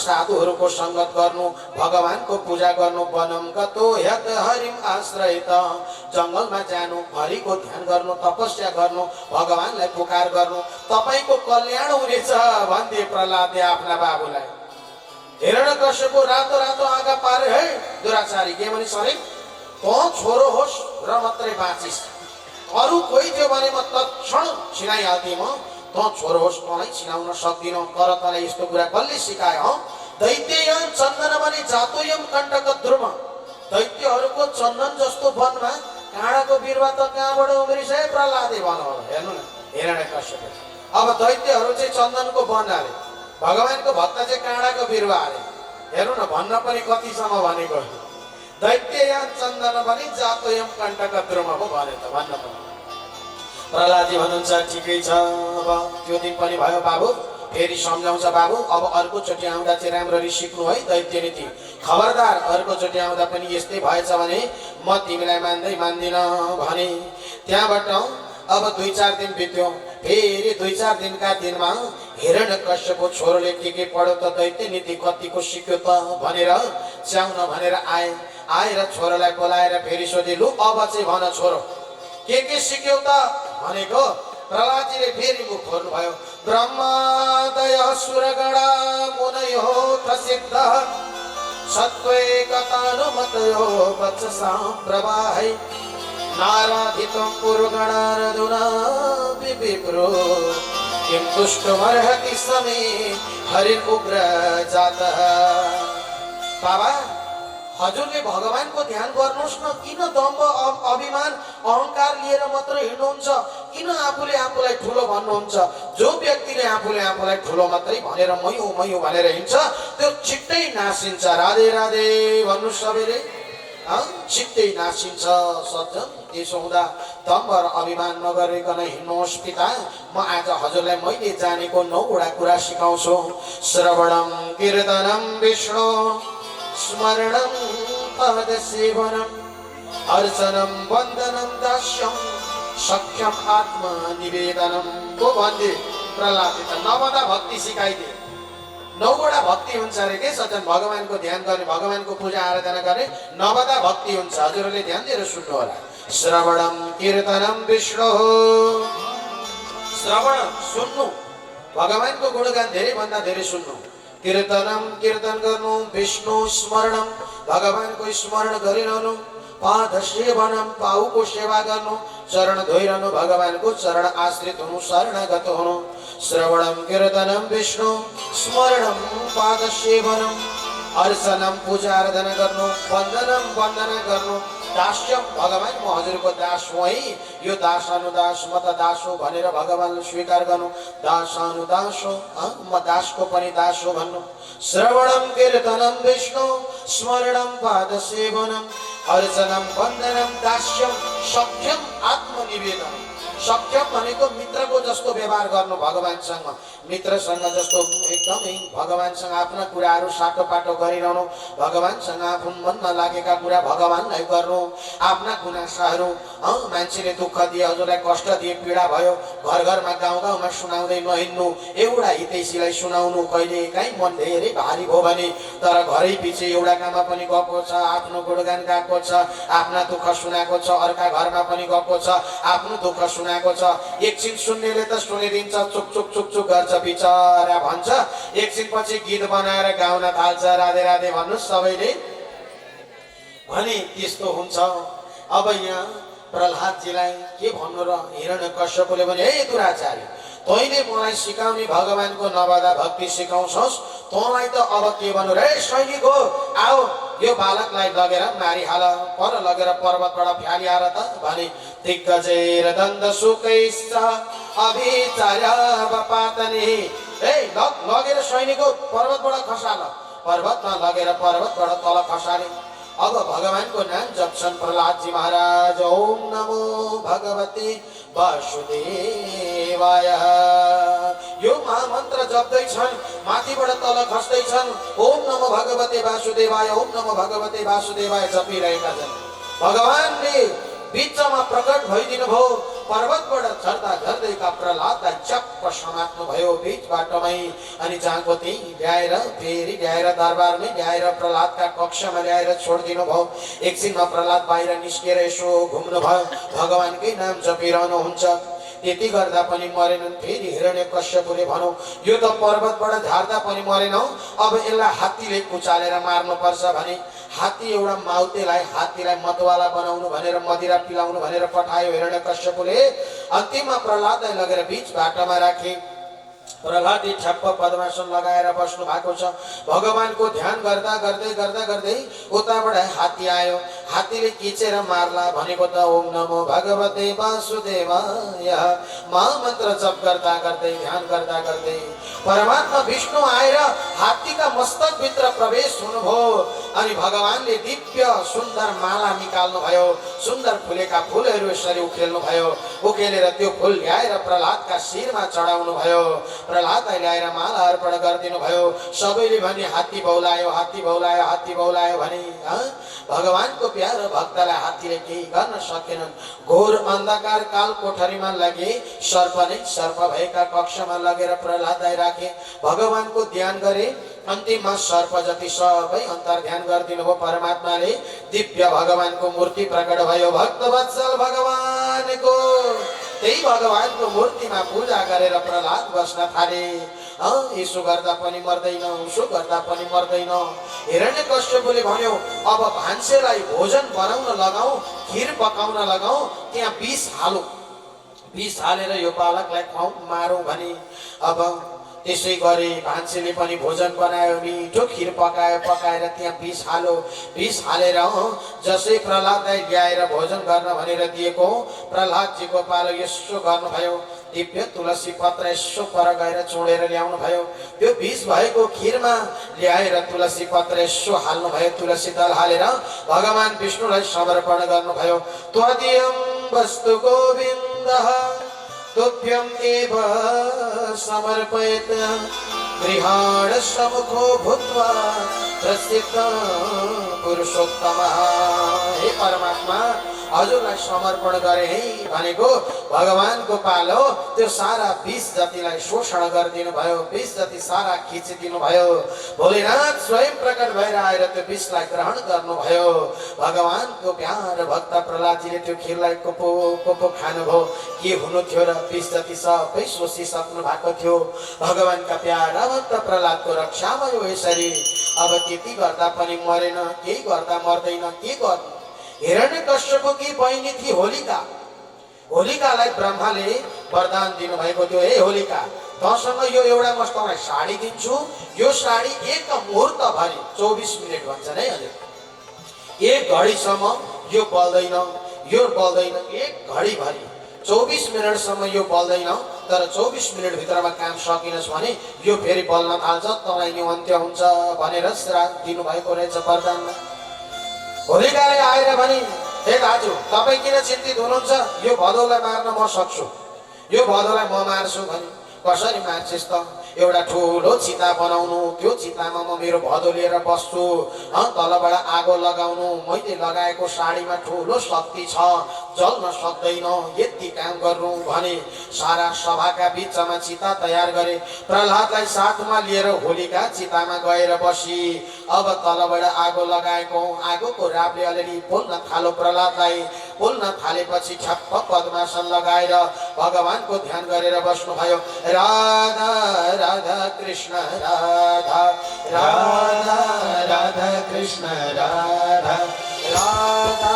साधुहरूको संगत गर्नु भगवानको पूजा गर्नु वनं गतो यत हरिम् आश्रयत जंगलमा जानु हरिको ध्यान गर्नु तपस्या गर्नु भगवानलाई पुकार गर्नु तपाईको कल्याण हुनेछ भन्थे प्रहलादले आफ्ना बाबुलाई हिरण्यकश्यपको रातो रातो आँखा पारे है दुराचारी के भनिस् अरे त छोरो होस् र मात्रै बाँचिस् अरू कोही थियो भने म तत्क्षण छिनाइहाल्थे म त छोरो होस् तँलाई छिनाउन सक्दिनँ तर तँलाई यस्तो कुरा कसले सिकायो दैत्ययम चन्दन भने जातोयम कण्टक ध्रुव दैत्यहरूको चन्दन जस्तो वनमा काँडाको बिरुवा त कहाँबाट उम्रिन्छ है प्रहलादले भन्नु हेर्नु न हिरण्यकश्यप अब दैत्यहरू चाहिँ चन्दनको वन हाले भगवानको भक्त चाहिँ काँडाको बिरुवा हाले हेर्नु न भन्न पनि कतिसम्म भनेको दैत्ययम चन्दन भने जातोयम कण्टक ध्रुव पो भने त भन्न पनि प्रहलादजी भन्नुहुन्छ ठिकै छ अब त्यो दिन पनि भयो बाबु फेरि सम्झाउँछ बाबु अब अर्कोचोटि आउँदा चाहिँ राम्ररी सिक्नु है दैत्य नीति खबरदार अर्कोचोटि आउँदा पनि यस्तै भएछ भने म तिमीलाई मान्दिन भने त्यहाँबाट अब 2-4 दिन बित्यो फेरि 2-4 दिनका दिनमा हिरण्यकश्यपको छोरोले के पढ्यो त दैत्य नीति कतिको सिक्यो त भनेर च्याउन भनेर आएर छोरोलाई बोलाएर फेरि सोधे लु अब चाहिँ भन छोरो के सिक्यौ त भनेको प्रहलादजीले फेरि मुख खोल्नु भयो ब्रह्मादय सुरगणा मुनयो प्रसिद्ध सत्त्वैकतानुमतयो वचसा प्रवाहै नाराधितं पुरुगणारधुना विप्रो किं तुष्टमर्हति समे हरिर्उग्र जातः बाबा हजुरले भगवानको ध्यान गर्नुहोस् न किन दम्भ अभिमान अहंकार लिएर मात्र हिँड्नुहुन्छ किन आफूलाई ठुलो भन्नुहुन्छ जो व्यक्तिले आफूलाई ठुलो मात्रै भनेर मै हो भनेर हिँड्छ त्यो छिट्टै नासिन्छ राधे राधे भन्नु सबैले छिट्टै नासिन्छ सज्जन त्यसो हुँदा दम्भ र अभिमान नगरिकन हिँड्नुहोस् पिता म आज हजुरलाई मैले जानेको 9 वटा कुरा सिकाउँछु श्रवणम कीर्तनम विष्णु स्मरणं पदसेवनम् अर्चनं वन्दनं दास्यं सख्यम आत्मनिवेदनम को भन्दै प्रहलादले त 9 वटा भक्ति सिकाइदिए 9 वटा भक्ति हुन्छ अरे के सज्जन भगवानको ध्यान गर्ने भगवानको पूजा आराधना गर्ने 9 वटा भक्ति हुन्छ हजुरले ध्यान दिएर सुन्नु होला श्रवणम कीर्तनम विष्णु श्रवण सुन्नु भगवानको गुणगान धेरै भन्दा धेरै सुन्नु कीर्तनम कीर्तन गर्नु विष्णु स्मरणम भगवानको स्मरण गरिरहनु पाद सेवनम पाउको सेवा गर्नु चरण धोइरहनु भगवानको चरण आश्रित हुनु शरणगत हुनु श्रवणम कीर्तनम विष्णु स्मरणम पाद सेवनम अर्चनम पूजा आराधना गर्नु वन्दनम वन्दना गर्नु दास्यम भगवान म हजुरको दास हुँ है यो दास अनुदास म त दास हो भनेर भगवानले स्वीकार गर्नु दास अनुदास हो म दासको पनि दास हो भन्नु श्रवणम कीर्तनम विष्णु स्मरणम पाद सेवनम अर्चनम वन्दनम दास्यम सख्यम आत्मनिवेदन सख्यम भनेको मित्रको जस्तो व्यवहार गर्नु भगवानसँग मित्रसँग जस्तो एकदमै भगवानसँग आफ्ना कुराहरू साटोपाटो गरिरहनु भगवानसँग आफ्नो मनमा लागेका कुरा भगवानलाई गर्नु आफ्ना गुनासाहरू मान्छेले दुःख दिए हजुरलाई कष्ट दिए पीडा भयो घर घरमा गाउँ गाउँमा सुनाउँदै नहिँड्नु एउटा हितैषीलाई सुनाउनु कहिले काहीँ मन धेरै भारी भयो भने तर घरै पछि एउटाकामा पनि गएको छ आफ्नो गुणगान गाएको छ आफ्ना दुःख सुनाएको छ अर्का घरमा पनि गएको छ आफ्नो दुःख सुनाएको छ एकछिन सुन्नेले त सुनिदिन्छ चुक चुक चुक चुक गर्छ बिचरा भन्छ एकछिन पछि गीत बनाएर गाउन थाल्छ राधे राधे भन्नु सबैले भने त्यस्तो हुन्छ अब यहाँ प्रहलादजीलाई के भन्नु र हिरण्यकश्यपले भने हे दुराचारी तैँले मलाई सिकाउने भगवानको नवदा भक्ति सिकाउँछस् तँलाई त अब के भन्नु रे सैनिक हो आओ यो बालकलाई लगेर मारिहाल पर लगेर पर्वतबाट फ्यालिहाल त भने दिग्गजेर दण्ड सुकैश्च अभिचार्यवपातने ए लगेर सैनिक हो पर्वतबाट खसाल पर्वतमा लगेर पर्वतबाट तल खसाले अब भगवानको नाम जप्छन् प्रहलादजी महाराज ओम नमो भगवते वासुदेवाय यो महामन्त्र जप्दैछन् माथिबाट तल खस्दैछन् ओम नमो भगवते वासुदेवाय ओम नमो भगवते वासुदेवाय जपिरहेका छन् भगवानले बीचमा प्रकट भइदिनु भयो पर्वतबाट झर्दा झर्दैका प्रहलादलाई चप्प समात्नु भयो बीच बाटोमै अनि जहाँको त्यही ल्याएर फेरि ल्याएर दरबारमै ल्याएर प्रहलादका कक्षमा ल्याएर छोडिदिनु भयो एकछिनमा प्रहलाद बाहिर निस्केर यसो घुम्नु भयो भगवानकै नाम जपिरहनुहुन्छ त्यति गर्दा पनि मरेनन् फेरि हिरण्यकश्यपले भनौँ यो त पर्वतबाट झार्दा पनि मरेनौ अब यसलाई हात्तीले कुचालेर मार्नुपर्छ भने हात्ती एउटा माउतेलाई हात्तीलाई मतवाला बनाउनु भनेर मदिरा पिलाउनु भनेर पठायो हिरण्यकश्यपले अन्तिममा प्रहलादलाई लगेर बीच बाटोमा राखे प्रहलादले ठ्याप्प पद्मासन लगाएर बस्नु भएको छ भगवानको ध्यान गर्दा गर्दै गर्दा गर्दै उताबाट हात्ती आयो हात्तीले किचेर मार्ला भनेको त ओम नमो भगवते वासुदेवाय महामन्त्र जप गर्दा गर्दै ध्यान गर्दा गर्दै परमात्मा विष्णु आएर हात्तीका मस्तक भित्र प्रवेश हुनुभयो अनि भगवानले दिव्य सुन्दर माला निकाल्नु भयो सुन्दर फुलेका फुलहरू यसरी उखेल्नु भयो उखेलेर त्यो फुल ल्याएर प्रहलादका शिरमा चढाउनु भयो प्रहलादलाई ल्याएर माला अर्पण गरिदिनु भयो सबैले भने हात्ती बौलायो हात्ती बौलायो हात्ती बौलायो भने भगवानको प्यारो भक्तलाई हात्तीले केही गर्न सकेनन् घोर अन्धकार काल कोठरीमा लगे सर्प नै सर्प भएका कक्षमा लगेर प्रहलादलाई राखे भगवानको ध्यान गरे अन्तिममा सर्प जति सबै अन्तर ध्यान गरिदिनु भयो परमात्माले दिव्य भगवानको मूर्ति प्रकट भयो भक्तवत्सल भगवानको त्यही भगवानको मूर्तिमा पूजा गरेर प्रहलाद बस्न थाले यसो गर्दा पनि मर्दैन उसो गर्दा पनि मर्दैन हिरण्यकश्यपले भन्यो अब भान्सेलाई भोजन बनाउन लगाऊ खिर पकाउन लगाऊ त्यहाँ विष हालौ विष हालेर यो बालकलाई खुवाऊ मारौँ भने अब त्यसै गरे भान्सेले पनि भोजन बनायो मिठो खिर पकायो पकाएर त्यहाँ विष हालो विष हालेर जसै प्रहलादलाई ल्याएर भोजन गर्न भनेर दिएको प्रहलादजीको पालो यसो गर्नुभयो दिव्य तुलसी पत्र यसो पर गएर चुडेर ल्याउनु भयो त्यो विष भएको खिरमा ल्याएर तुलसी पत्र यसो हाल्नु भयो तुलसी दल हालेर भगवान विष्णुलाई समर्पण गर्नुभयो त्वदीयं वस्तु गोविन्दः तुभ्यं एव समर्पयत गृहाण सम्मुखो भूत्वा प्रसिद्ध पुरुषोत्तमः हे परमात्मा हजुरलाई समर्पण गरे है भनेको भगवानको पालो त्यो सारा विष जतिलाई शोषण गरिदिनु भयो विष जति सारा खिचिदिनु भयो भोलेनाथ स्वयं प्रकट भएर आएर त्यो विषलाई ग्रहण गर्नुभयो भगवानको प्यारो भक्त प्रहलादजीले त्यो खिरलाई कोपो कोपो खानुभयो के हुनु थियो र विष जति सबै शोषिसक्नु भएको थियो भगवानका प्यारा भक्त प्रहलादको रक्षा भयो यसरी अब त्यति गर्दा पनि मरेन केही गर्दा मर्दैन के गर्नु हिरण्यकश्यपकी बहिनी थिए होलिका। होलिकालाई ब्रह्माले वरदान दिनुभएको थियो, हे होलिका तँसँग यो एउटा म तँलाई साडी दिन्छु, यो साडी एक मुहूर्त भरि 24 मिनट भन्छन् है हजुर, एक घडीसम्म यो बल्दैन, यो बल्दैन, एक घडी भरि 24 मिनटसम्म यो बल्दैन, तर 24 मिनट भित्रमा काम सकिनस् भने यो फेरि बल्न थाल्छ, तँलाई नि अन्त्य हुन्छ भनेर श्राप दिनुभएको रहेछ वरदानमा। होलिकाले आएर भने, हे दाजु तपाईँ किन चिन्तित हुनुहुन्छ, यो भदौलाई मार्न म सक्छु, यो भदौलाई म मार्छु भने। कसरी मार्छस् त, एउटा ठुलो चिता बनाउनु, त्यो चितामा म मेरो भदौ लिएर बस्छु, तलबाट आगो लगाउनु, मैले लगाएको साडीमा ठुलो शक्ति छ, जल्न सक्दैन, यति काम गर्नु भने सारा सभाका बिचमा चिता तयार गरे। प्रहलादलाई साथमा लिएर होलिका चितामा गएर बसी। अब तलबाट आगो लगाएको आगोको रापले अलिअलि पोल्न थालो प्रहलादलाई। पोल्न थालेपछि ठ्याप्प पद्मासन लगाएर भगवानको ध्यान गरेर बस्नुभयो। राधा राधा कृष्ण राधा राधा राधा कृष्ण राधा राधा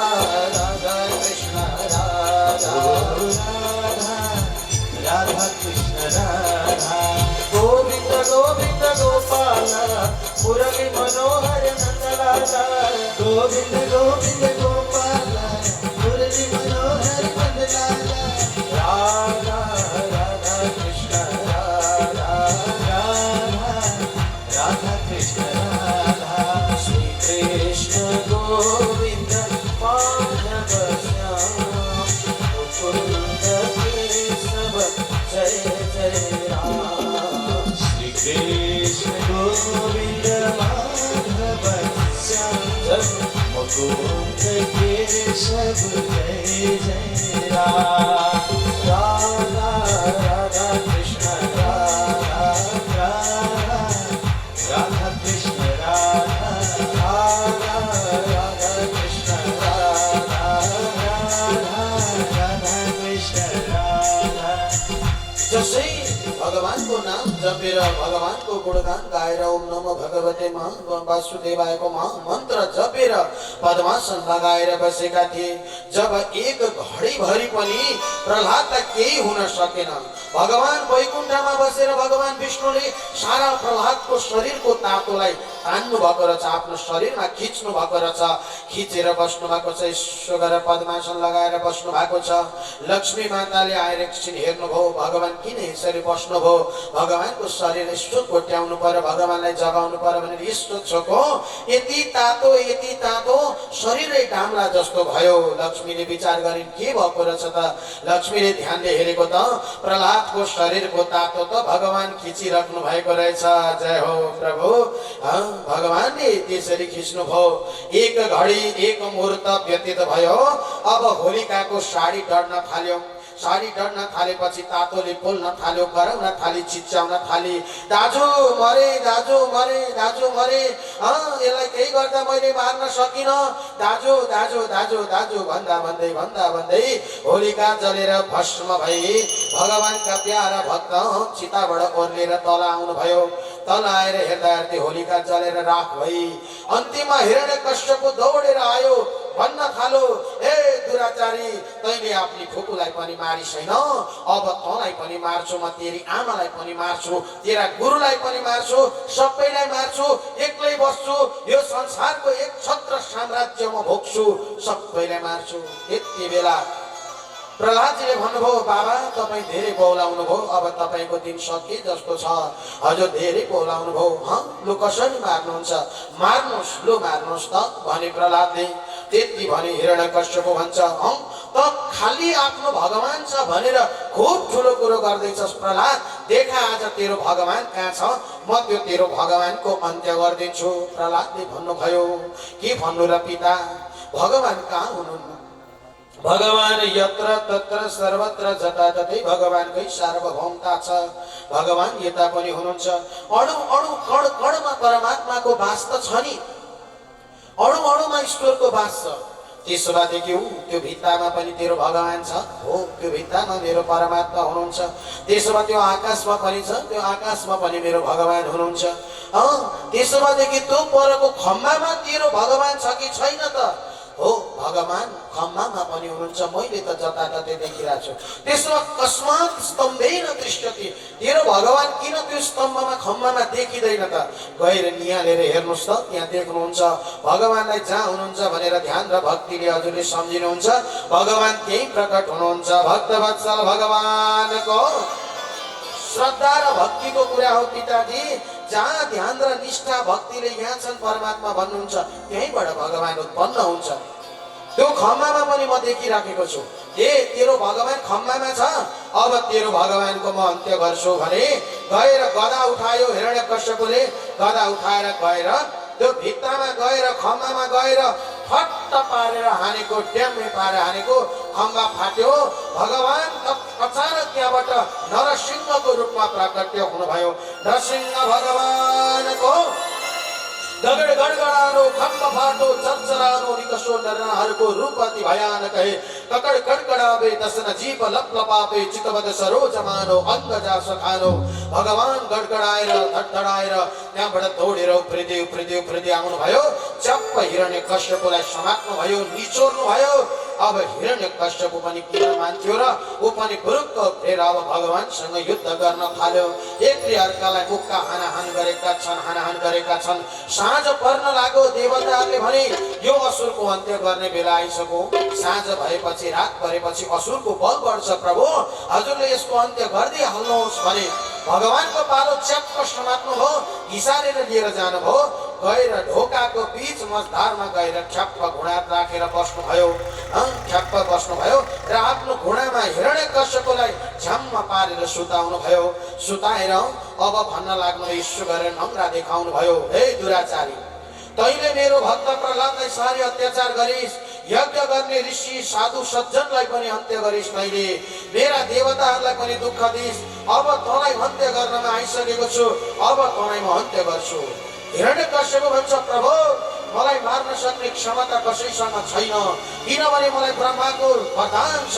राधा कृष्ण राधा राधा कृष्ण राधा गोविंद गोविंद गोपाल मुरली मनोहर नंदलाला गोविंद गोविंद गोपाल मुरली मनोहर नंदलाला राधा राधा कृष्ण राधा राधा राधा कृष्ण राधा श्री कृष्ण गोविंद माधव श्याम मुकुंद केशव जय जय राम। श्री कृष्ण गोविंद माधव श्याम मुकुंद केशव जय जय राम। राधा राधा कृष्ण राधा राधा राधा कृष्ण राधा राधा राधा कृष्ण राधा राधा राधा कृष्ण राधा। जसै भगवानको नाम जपेर भगवानको गुणगान गाएर ओम नमो भगवते वासुदेवायको मन्त्र जपेर पद्मासन लगाएर बसेका थिए। जब एक घडी भरि पनि प्रहलादलाई केही हुन सकेन। भगवान वैकुण्ठमा बसेर भगवान विष्णुले सारा प्रहलादको शरीरको तातोलाई तान्नु भएको रहेछ, आफ्नो शरीरमा खिच्नु भएको रहेछ। खिचेर बस्नु भएको छ, यसो गरेर पद्मासन लगाएर बस्नु भएको छ। लक्ष्मी माताले आएर एकछिन हेर्नुभयो, भगवान किन यसरी बस्नुभयो, भगवानको शरीर यस्तो कोट्याउनु पर्यो, भगवानलाई जगाउनु पर्यो भनेर यस्तो छोको यति तातो शरीरै डाम्ला जस्तो भयो। लक्ष्मीले विचार गरिन् के भएको रहेछ त, लक्ष्मीले ध्यानले हेरेको त प्रहलादको शरीरको तातो त भगवान खिचिराख्नु भएको रहेछ। जय हो प्रभु। भगवानले त्यसरी खिच्नु भयो। एक घडी एक मुहूर्त व्यतीत भयो। अब होलिकाको साडी डढ्न थाल्यो। साडी डढ्न थालेपछि तातोले पोल्न थाल्यो, कराउन थाली, चिच्याउन थाली। दाजु मरे, दाजु मरे, दाजु मरे, यसलाई केही गर्दा मैले मार्न सकिन, दाजु दाजु दाजु दाजु भन्दा भन्दै होलिका जलेर भस्म भई भगवानका प्यारा भक्त चिताबाट ओर्लेर तल आउनु भयो। तल आएर हेर्दा हेर्दै होलिका जलेर राख भई। अन्तिममा हिरण्यकश्यप दौडेर आयो, भन्न थालो, ए दुराचारी तैँले आफ्नी फुपूलाई पनि मारिसैन, अब तँलाई पनि मार्छु, म तेरी आमालाई पनि मार्छु, तेरा गुरुलाई पनि मार्छु, सबैलाई मार्छु, एक्लै बस्छु, यो संसारको एक छत्र साम्राज्य म भोग्छु, सबैलाई मार्छु। यति बेला प्रहलादजीले भन्नुभयो, बाबा तपाईँ धेरै बोलाउनु भयो, अब तपाईँको दिन सकिए जस्तो छ, हजुर धेरै बोलाउनु भयो, लु कसरी मार्नुहुन्छ, मार्नुहोस्, लु मार्नुहोस् त भने प्रहलादले। त्यति भने हिरण्यकश्यप भन्छ, त खाली आफ्नो भगवान छ भनेर खुब ठुलो कुरो गर्दैछस् प्रहलाद, देखा आज तेरो भगवान कहाँ छ, म त्यो तेरो भगवानको अन्त्य गरिदिन्छु। प्रहलादले भन्नुभयो, के भन्नु र पिता, भगवान कहाँ हुनुहुन्न, भगवान यत्र तत्र सर्वत्र जताततै भगवानकै सार्वभौमता छ। भगवान यता पनि हुनुहुन्छ, अणु अणु कण कणमा परमात्माको वास त छ नि, अणु अणुमा ईश्वरको वास छ। त्यसो भएदेखि त्यो भित्तामा पनि तेरो भगवान छ, हो त्यो भित्तामा मेरो परमात्मा हुनुहुन्छ। त्यसो भए त्यो आकाशमा पनि छ, त्यो आकाशमा पनि मेरो भगवान हुनुहुन्छ। त्यसो भएदेखि त्यो परको खम्बामा तेरो भगवान छ कि छैन त, हो भगवान खम्बामा पनि हुनुहुन्छ मैले त जताततै देखिरहेको छु त्यसमा कस्मात स्तम्भेन दृष्टति तेरो भगवान किन त्यो स्तम्भमा खम्बामा देखिदैन त गएर निहालेर हेर्नुस् त त्यहाँ देख्नुहुन्छ भगवानलाई जहाँ हुनुहुन्छ भनेर ध्यान र भक्तिले हजुरले सम्झिनुहुन्छ भगवान त्यही प्रकट हुनुहुन्छ भक्तवत्सल भगवानको श्रद्धा र भक्तिको कुरा हो पिताजी जहाँ ध्यान र निष्ठा भक्तिले यहाँ छन् परमात्मा भन्नुहुन्छ त्यहीबाट भगवान उत्पन्न हुन्छ त्यो खम्बामा पनि म देखिराखेको छु तेरो भगवान खम्बामा छ अब तेरो भगवानको म अन्त्य गर्छु भने गएर गदा उठायो हिरण्यकश्यपले गदा उठाएर गएर त्यो भित्तामा गएर खम्बामा गएर फट्ट पारेर हानेको ड्याम्मे पारेर हानेको खम्बा फाट्यो भगवान अचानक त्यहाँबाट नरसिंहको रूपमा प्राकट्य हुनुभयो नरसिंह भगवानको गगड गडगडानो खम्ब फाटो चरचरानो निकसो नरनाहरूको रूप अति भयानक है ककड कडकडावे दसन जीव लपलपावे चितवद सरोजमानो अङ्गजा सखानो भगवान गडगडाएर धडधडाएर त्यहाँबाट दौडेर उफ्रिँदै आउनुभयो चप्प हिरण्यकश्यपलाई समात्नु भयो निचोर्नु भयो अब हिरण्यकश्यप पनि किन मान्थ्यो र ऊ पनि बुरुक्क फेर अब भगवानसँग युद्ध गर्न थाल्यो एकले अर्कालाई मुक्का हानाहान गरेका छन् साँझ पर्न लाग्यो देवताहरूले भने यो असुरको अन्त्य गर्ने बेला आइसक्यो साँझ भएपछि रात परेपछि असुरको बल बढ्छ प्रभु हजुरले यसको अन्त्य गर्दै हाल्नुहोस् भने भगवानको पालो च्याप्प समात्नु भयो घिसारेर लिएर जानुभयो गएर ढोकाको बीच मझधारमा गएर ठ्याप्प घुँडा राखेर बस्नुभयो र आफ्नो घुँडामा हिरण्यकश्यपलाई झ्याम्म पारेर सुताउनु भयो सुताएर अब भन्न लाग्नु ईश्वर गरेर नम्रा देखाउनु भयो हे दुराचारी तैले मेरो भक्त प्रहलादलाई सारी अत्याचार गरिस् यज्ञ गर्ने ऋषि साधु सज्जनलाई पनि अन्त्य गरिस् तैले मेरा देवताहरूलाई पनि दुःख दिइस् अब तँलाई अन्त्य गर्नमा आइसकेको छु अब तँलाई म अन्त्य गर्छु हिरण्यकश्यप भन्छ प्रभु मलाई मार्न सक्ने क्षमता कसैसँग छैन किनभने मलाई ब्रह्माको वरदान छ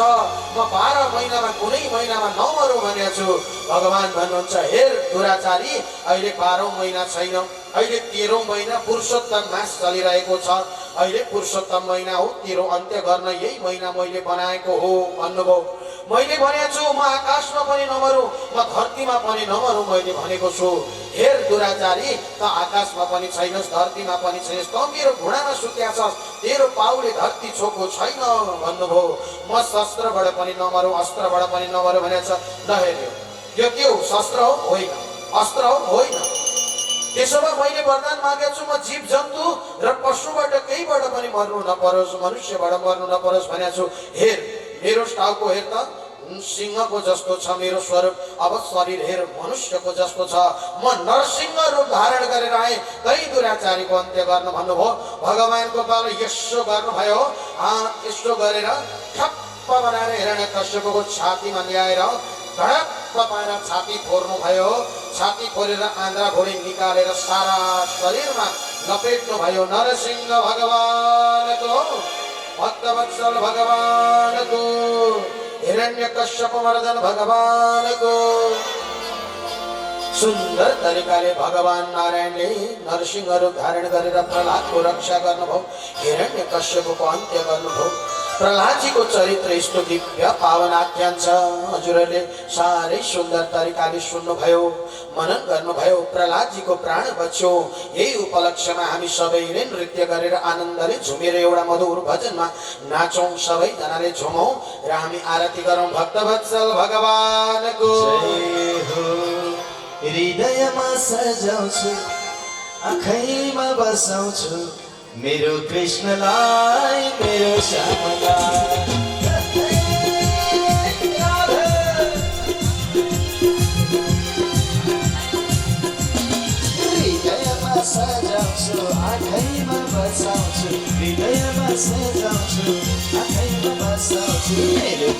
म 12 महिनामा कुनै महिनामा नमरौँ भनेको छु भगवान भन्नुहुन्छ हेर दुराचारी अहिले 12औं महिना छैन अहिले 13औं महिना पुरुषोत्तम मास चलिरहेको छ अहिले पुरुषोत्तम महिना हो तेरो अन्त्य गर्न यही महिना मैले बनाएको हो भन्नुभयो मैले भनेको छु म आकाशमा पनि नमरौँ म धरतीमा पनि नमरौँ मैले भनेको छु हेर दुराचारी त आकाशमा पनि छैनस् धरतीमा पनि छैनस् त मेरो घुँडामा सुत्या छस् तेरो पाउले धरती छोको छैन भन्नुभयो म शस्त्रबाट पनि नमरौँ अस्त्रबाट पनि नमरौँ भनेछ ल हेर्यो यो के हो शस्त्र हो होइन अस्त्र हो होइन त्यसो भए मैले वरदान मागेको छु म जीव जन्तु र पशुबाट केहीबाट पनि मर्नु नपरोस् मनुष्यबाट मर्नु नपरोस् भनेको छु हेर मेरो टाउको हेर त सिंहको जस्तो छ मेरो स्वरूप अब शरीर हेर मनुष्यको जस्तो छ म नरसिंह रूप धारण गरेर आए कही दुराचारीको अन्त्य गर्न भन्नुभयो भगवानको पालो यसो गर्नुभयो यसो गरेर ठप्प बनाएर हिरण्यकश्यपको छातीमा ल्याएर धडक्क पारेर छाती फोर्नु भयो छाती फोरेर आन्द्रा घोडी निकालेर सारा शरीरमा लपेट्नु भयो नरसिंह भगवानको भक्तवत्सल भगवानको हिरण्यकश्यप मर्दन भगवानको सुन्दर तरिकाले भगवान नारायणले नरसिंह रूप धारण गरेर प्रहलादको रक्षा गर्नुभयो हिरण्यकश्यपको अन्त्य गर्नुभयो प्रहलादजीको चरित्र यस्तो दिव्य पावन आख्यान छ हजुरहरूले साह्रै सुन्दर तरिकाले सुन्नुभयो मनन गर्नुभयो प्रहलादजीको प्राण बच्यो यही उपलक्ष्यमा हामी सबैले नृत्य गरेर आनन्दले झुमेर एउटा मधुर भजनमा नाचौं सबैजनाले झुमौं र हामी आरती गरौं भक्तवत्सल भगवानको हृदयमा सजाउँछु आँखैमा बसाउँछु मेरो कृष्णलाई मेरो श्यामलाई हृदयमा सजाउँछु आँखैमा बसाउँछु हृदयमा सजाउँछु आँखैमा बसाउँछु मेरो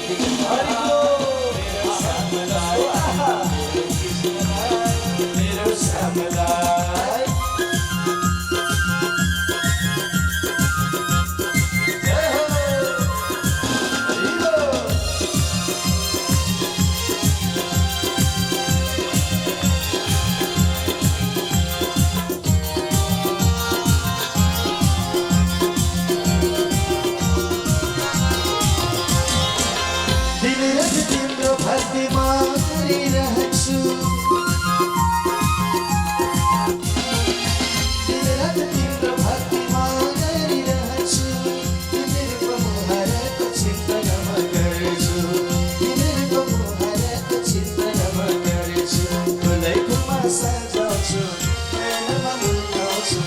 सजाउँछु नैनमा लुकाउँछु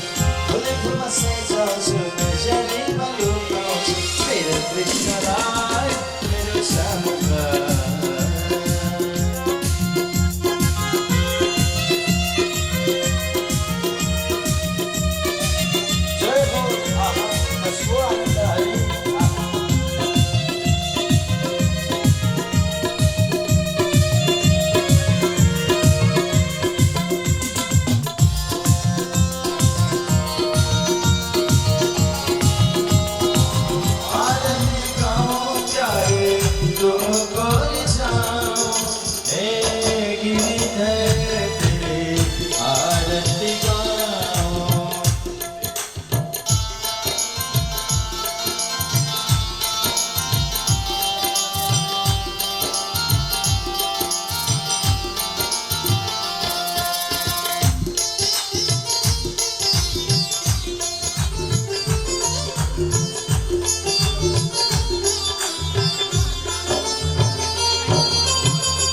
फुले फुलमा सजाउँछु नजरीमा लुकाउँछु मेरो कृष्णलाई मेरो सामुका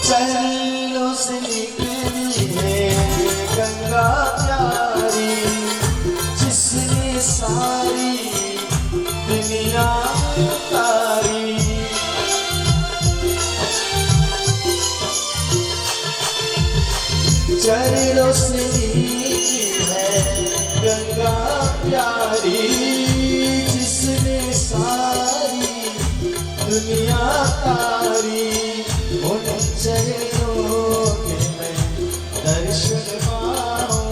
चलो से निकली है गंगा प्यारी जिसने सारी दुनिया तारी चलो से निकली है गंगा प्यारी जिसने सारी दुनिया तारी उन चरणों के मैं दर्शन पाऊं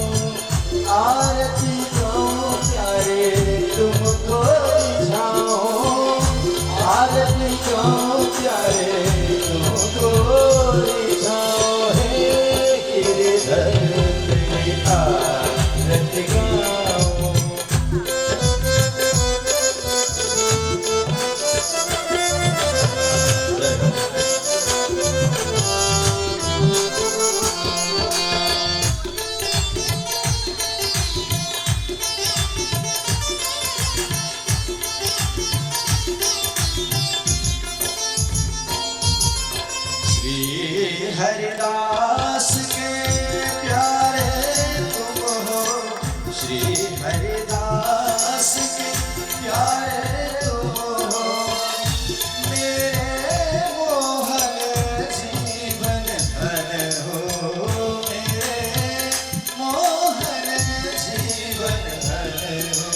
आरती गाऊं प्यारे तुमको रिझाऊं आरती गाऊं प्यारे तुमको रिझाऊं हे गिरिधर तेरी आरती गाऊं हरिदास के प्यारे तुम हो श्री हरिदास के प्यारे तुम हो मेरे मोहन जीवन धन हो मेरे मोहन जीवन धन हो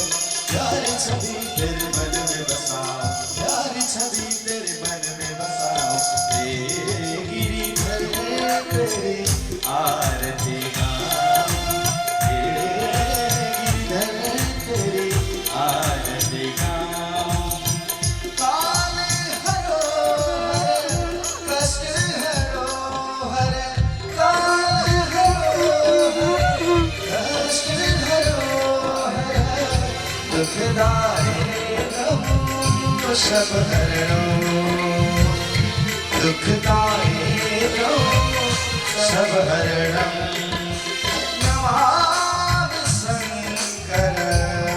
प्यारी छवि तेरे मन में बसाओ प्यारी छवि तेरे मन में बसाओ तेरी आरती गाऊं गिरिधर तेरी आरती गाऊं काल हरो हर कष्ट हरो हर काल हरो हर कष्ट हरो हर दुखदाई रहूं सब हरो दुखदाई रहूं सब हरणं नमामि शंकर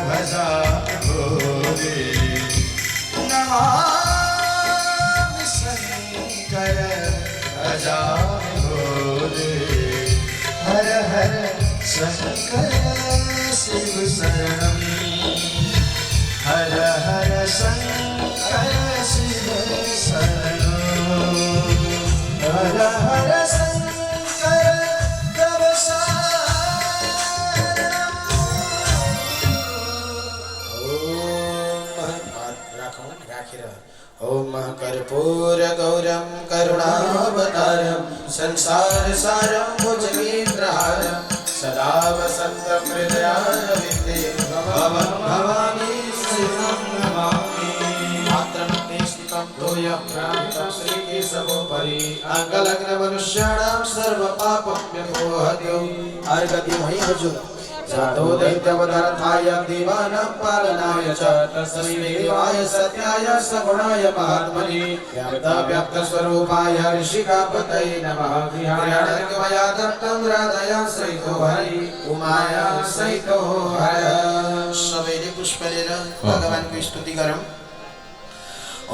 भजा भोले नमामि शंकर भजा भोले हर हर शंकर शिव शरणं हर हर शंकर शिव शरणं हर हर ओम कर्पूर गौरम करुणावतारम संसार सारम भुजगेन्द्रहारम सदा वसंत हृदयारविंदे भवं भवानी शिवं नमामि मात्रं स्थितं तोयं भ्रान्तं श्रीकेशवोपरि अङ्गलग्न मनुष्याणां सर्वपापं व्यपोहति अर्घति अर्जुन जातो दैत्यवदर्थाय दीवानां पालनाय च तस्मै देवाय सत्याय सगुणाय महात्मने व्याप्तस्वरूपाय ऋषिकापतये नमः ह्रियाणज्ञमया दत्तं राधया सहितो हरि उमाया सहितो हर सवेरे पुष्पलेन भगवान की स्तुति करम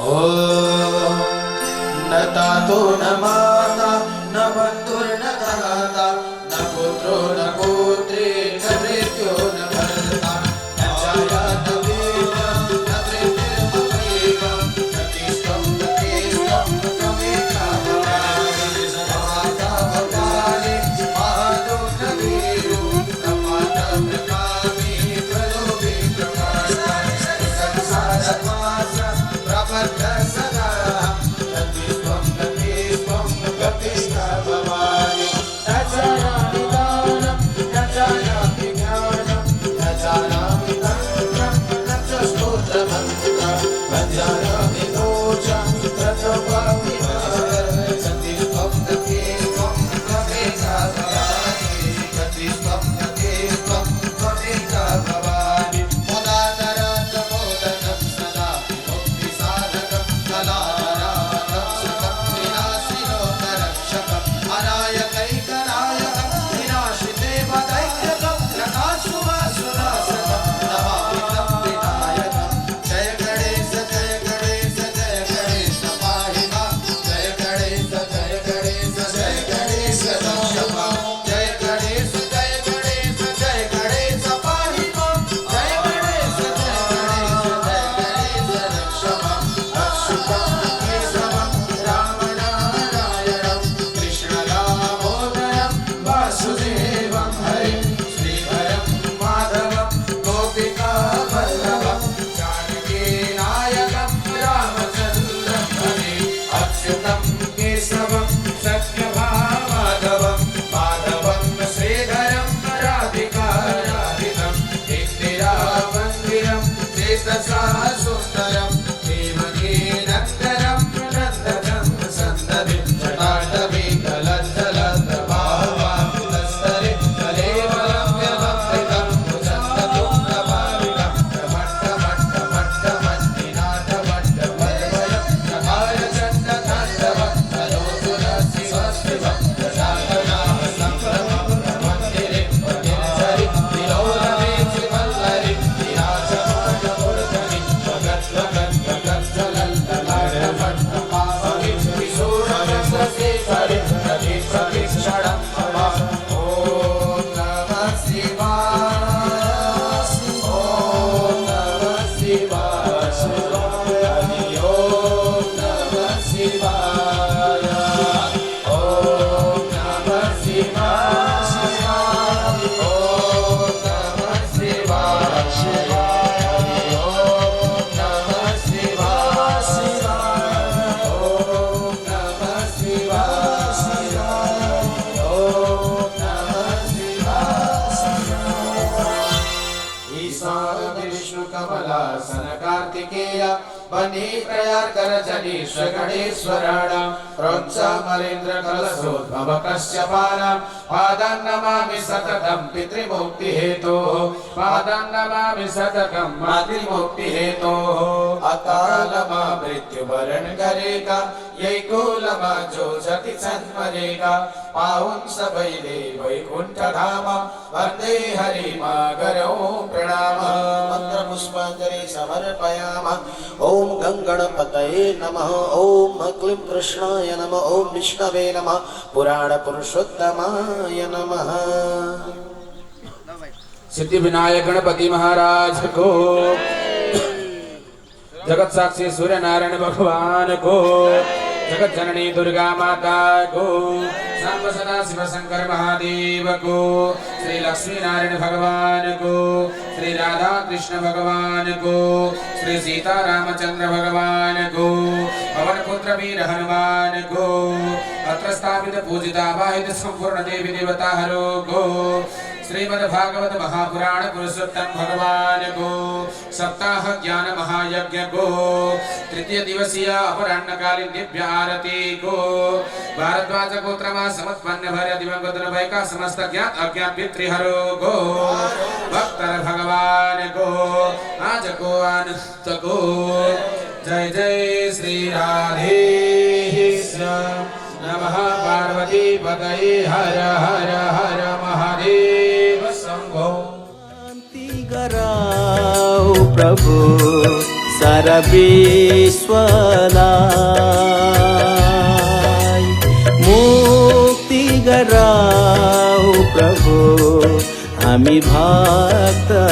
ओम न तातो न माता न बन्धुर्न दाता न पुत्रो न पुत्र कमलासन कार्तिकेय बनी प्रयार कर जनीश्वर गणेश्वराण प्रोच्च मरेन्द्र कलशोद्भव कश्यपान पादान् नमामि सततं पितृमुक्ति हेतोः पादान् नमामि सततं मातृमुक्ति हेतोः अकालमा मृत्युवरण करेगा यही कुलमा जो जति सन्मरेगा पावन सबैले वैकुण्ठ धाम वन्दे हरिमागरौ प्रणाम मंत्र पुष्पाञ्जलि समर्पयामः। ओम गंगणपतये नमः। ओम क्लीं कृष्णाय नमः। ओम विष्णवे नमः। पुराण पुरुषोत्तमाय नमः। सिद्धि विनायक गणपति महाराज को, जगत साक्षी सूर्य नारायण भगवान को, जगत जननी दुर्गा माता को, सांब सदा शिव शंकर महादेव को, श्री लक्ष्मी नारायण भगवान को, श्री राधा कृष्ण भगवान को, श्री सीता रामचंद्र भगवान को, पवन पुत्र वीर हनुमान को, अत्र स्थापित पूजिता वाहित संपूर्ण देवी देवता हरो को, श्रीमद्भागवत महापुराण पुरुषोत्तम भगवान को, सप्ताह ज्ञान महायज्ञ को, तृतीय दिवसीय अपराह्नकालीन दिव्य आरती को, भारद्वाज गोत्रमा समत्पन्न भर दिवंगत का समस्त ज्ञात अज्ञात पितृहरो को, भक्तर भगवान को, आज को अनंत को। जय जय श्री राधे नमः। पार्वती पतये हर हर हर महादेव शंभो। शांति कराओ प्रभु सारा विश्वलाई, मुक्ति कराओ प्रभु हामी भक्तलाई।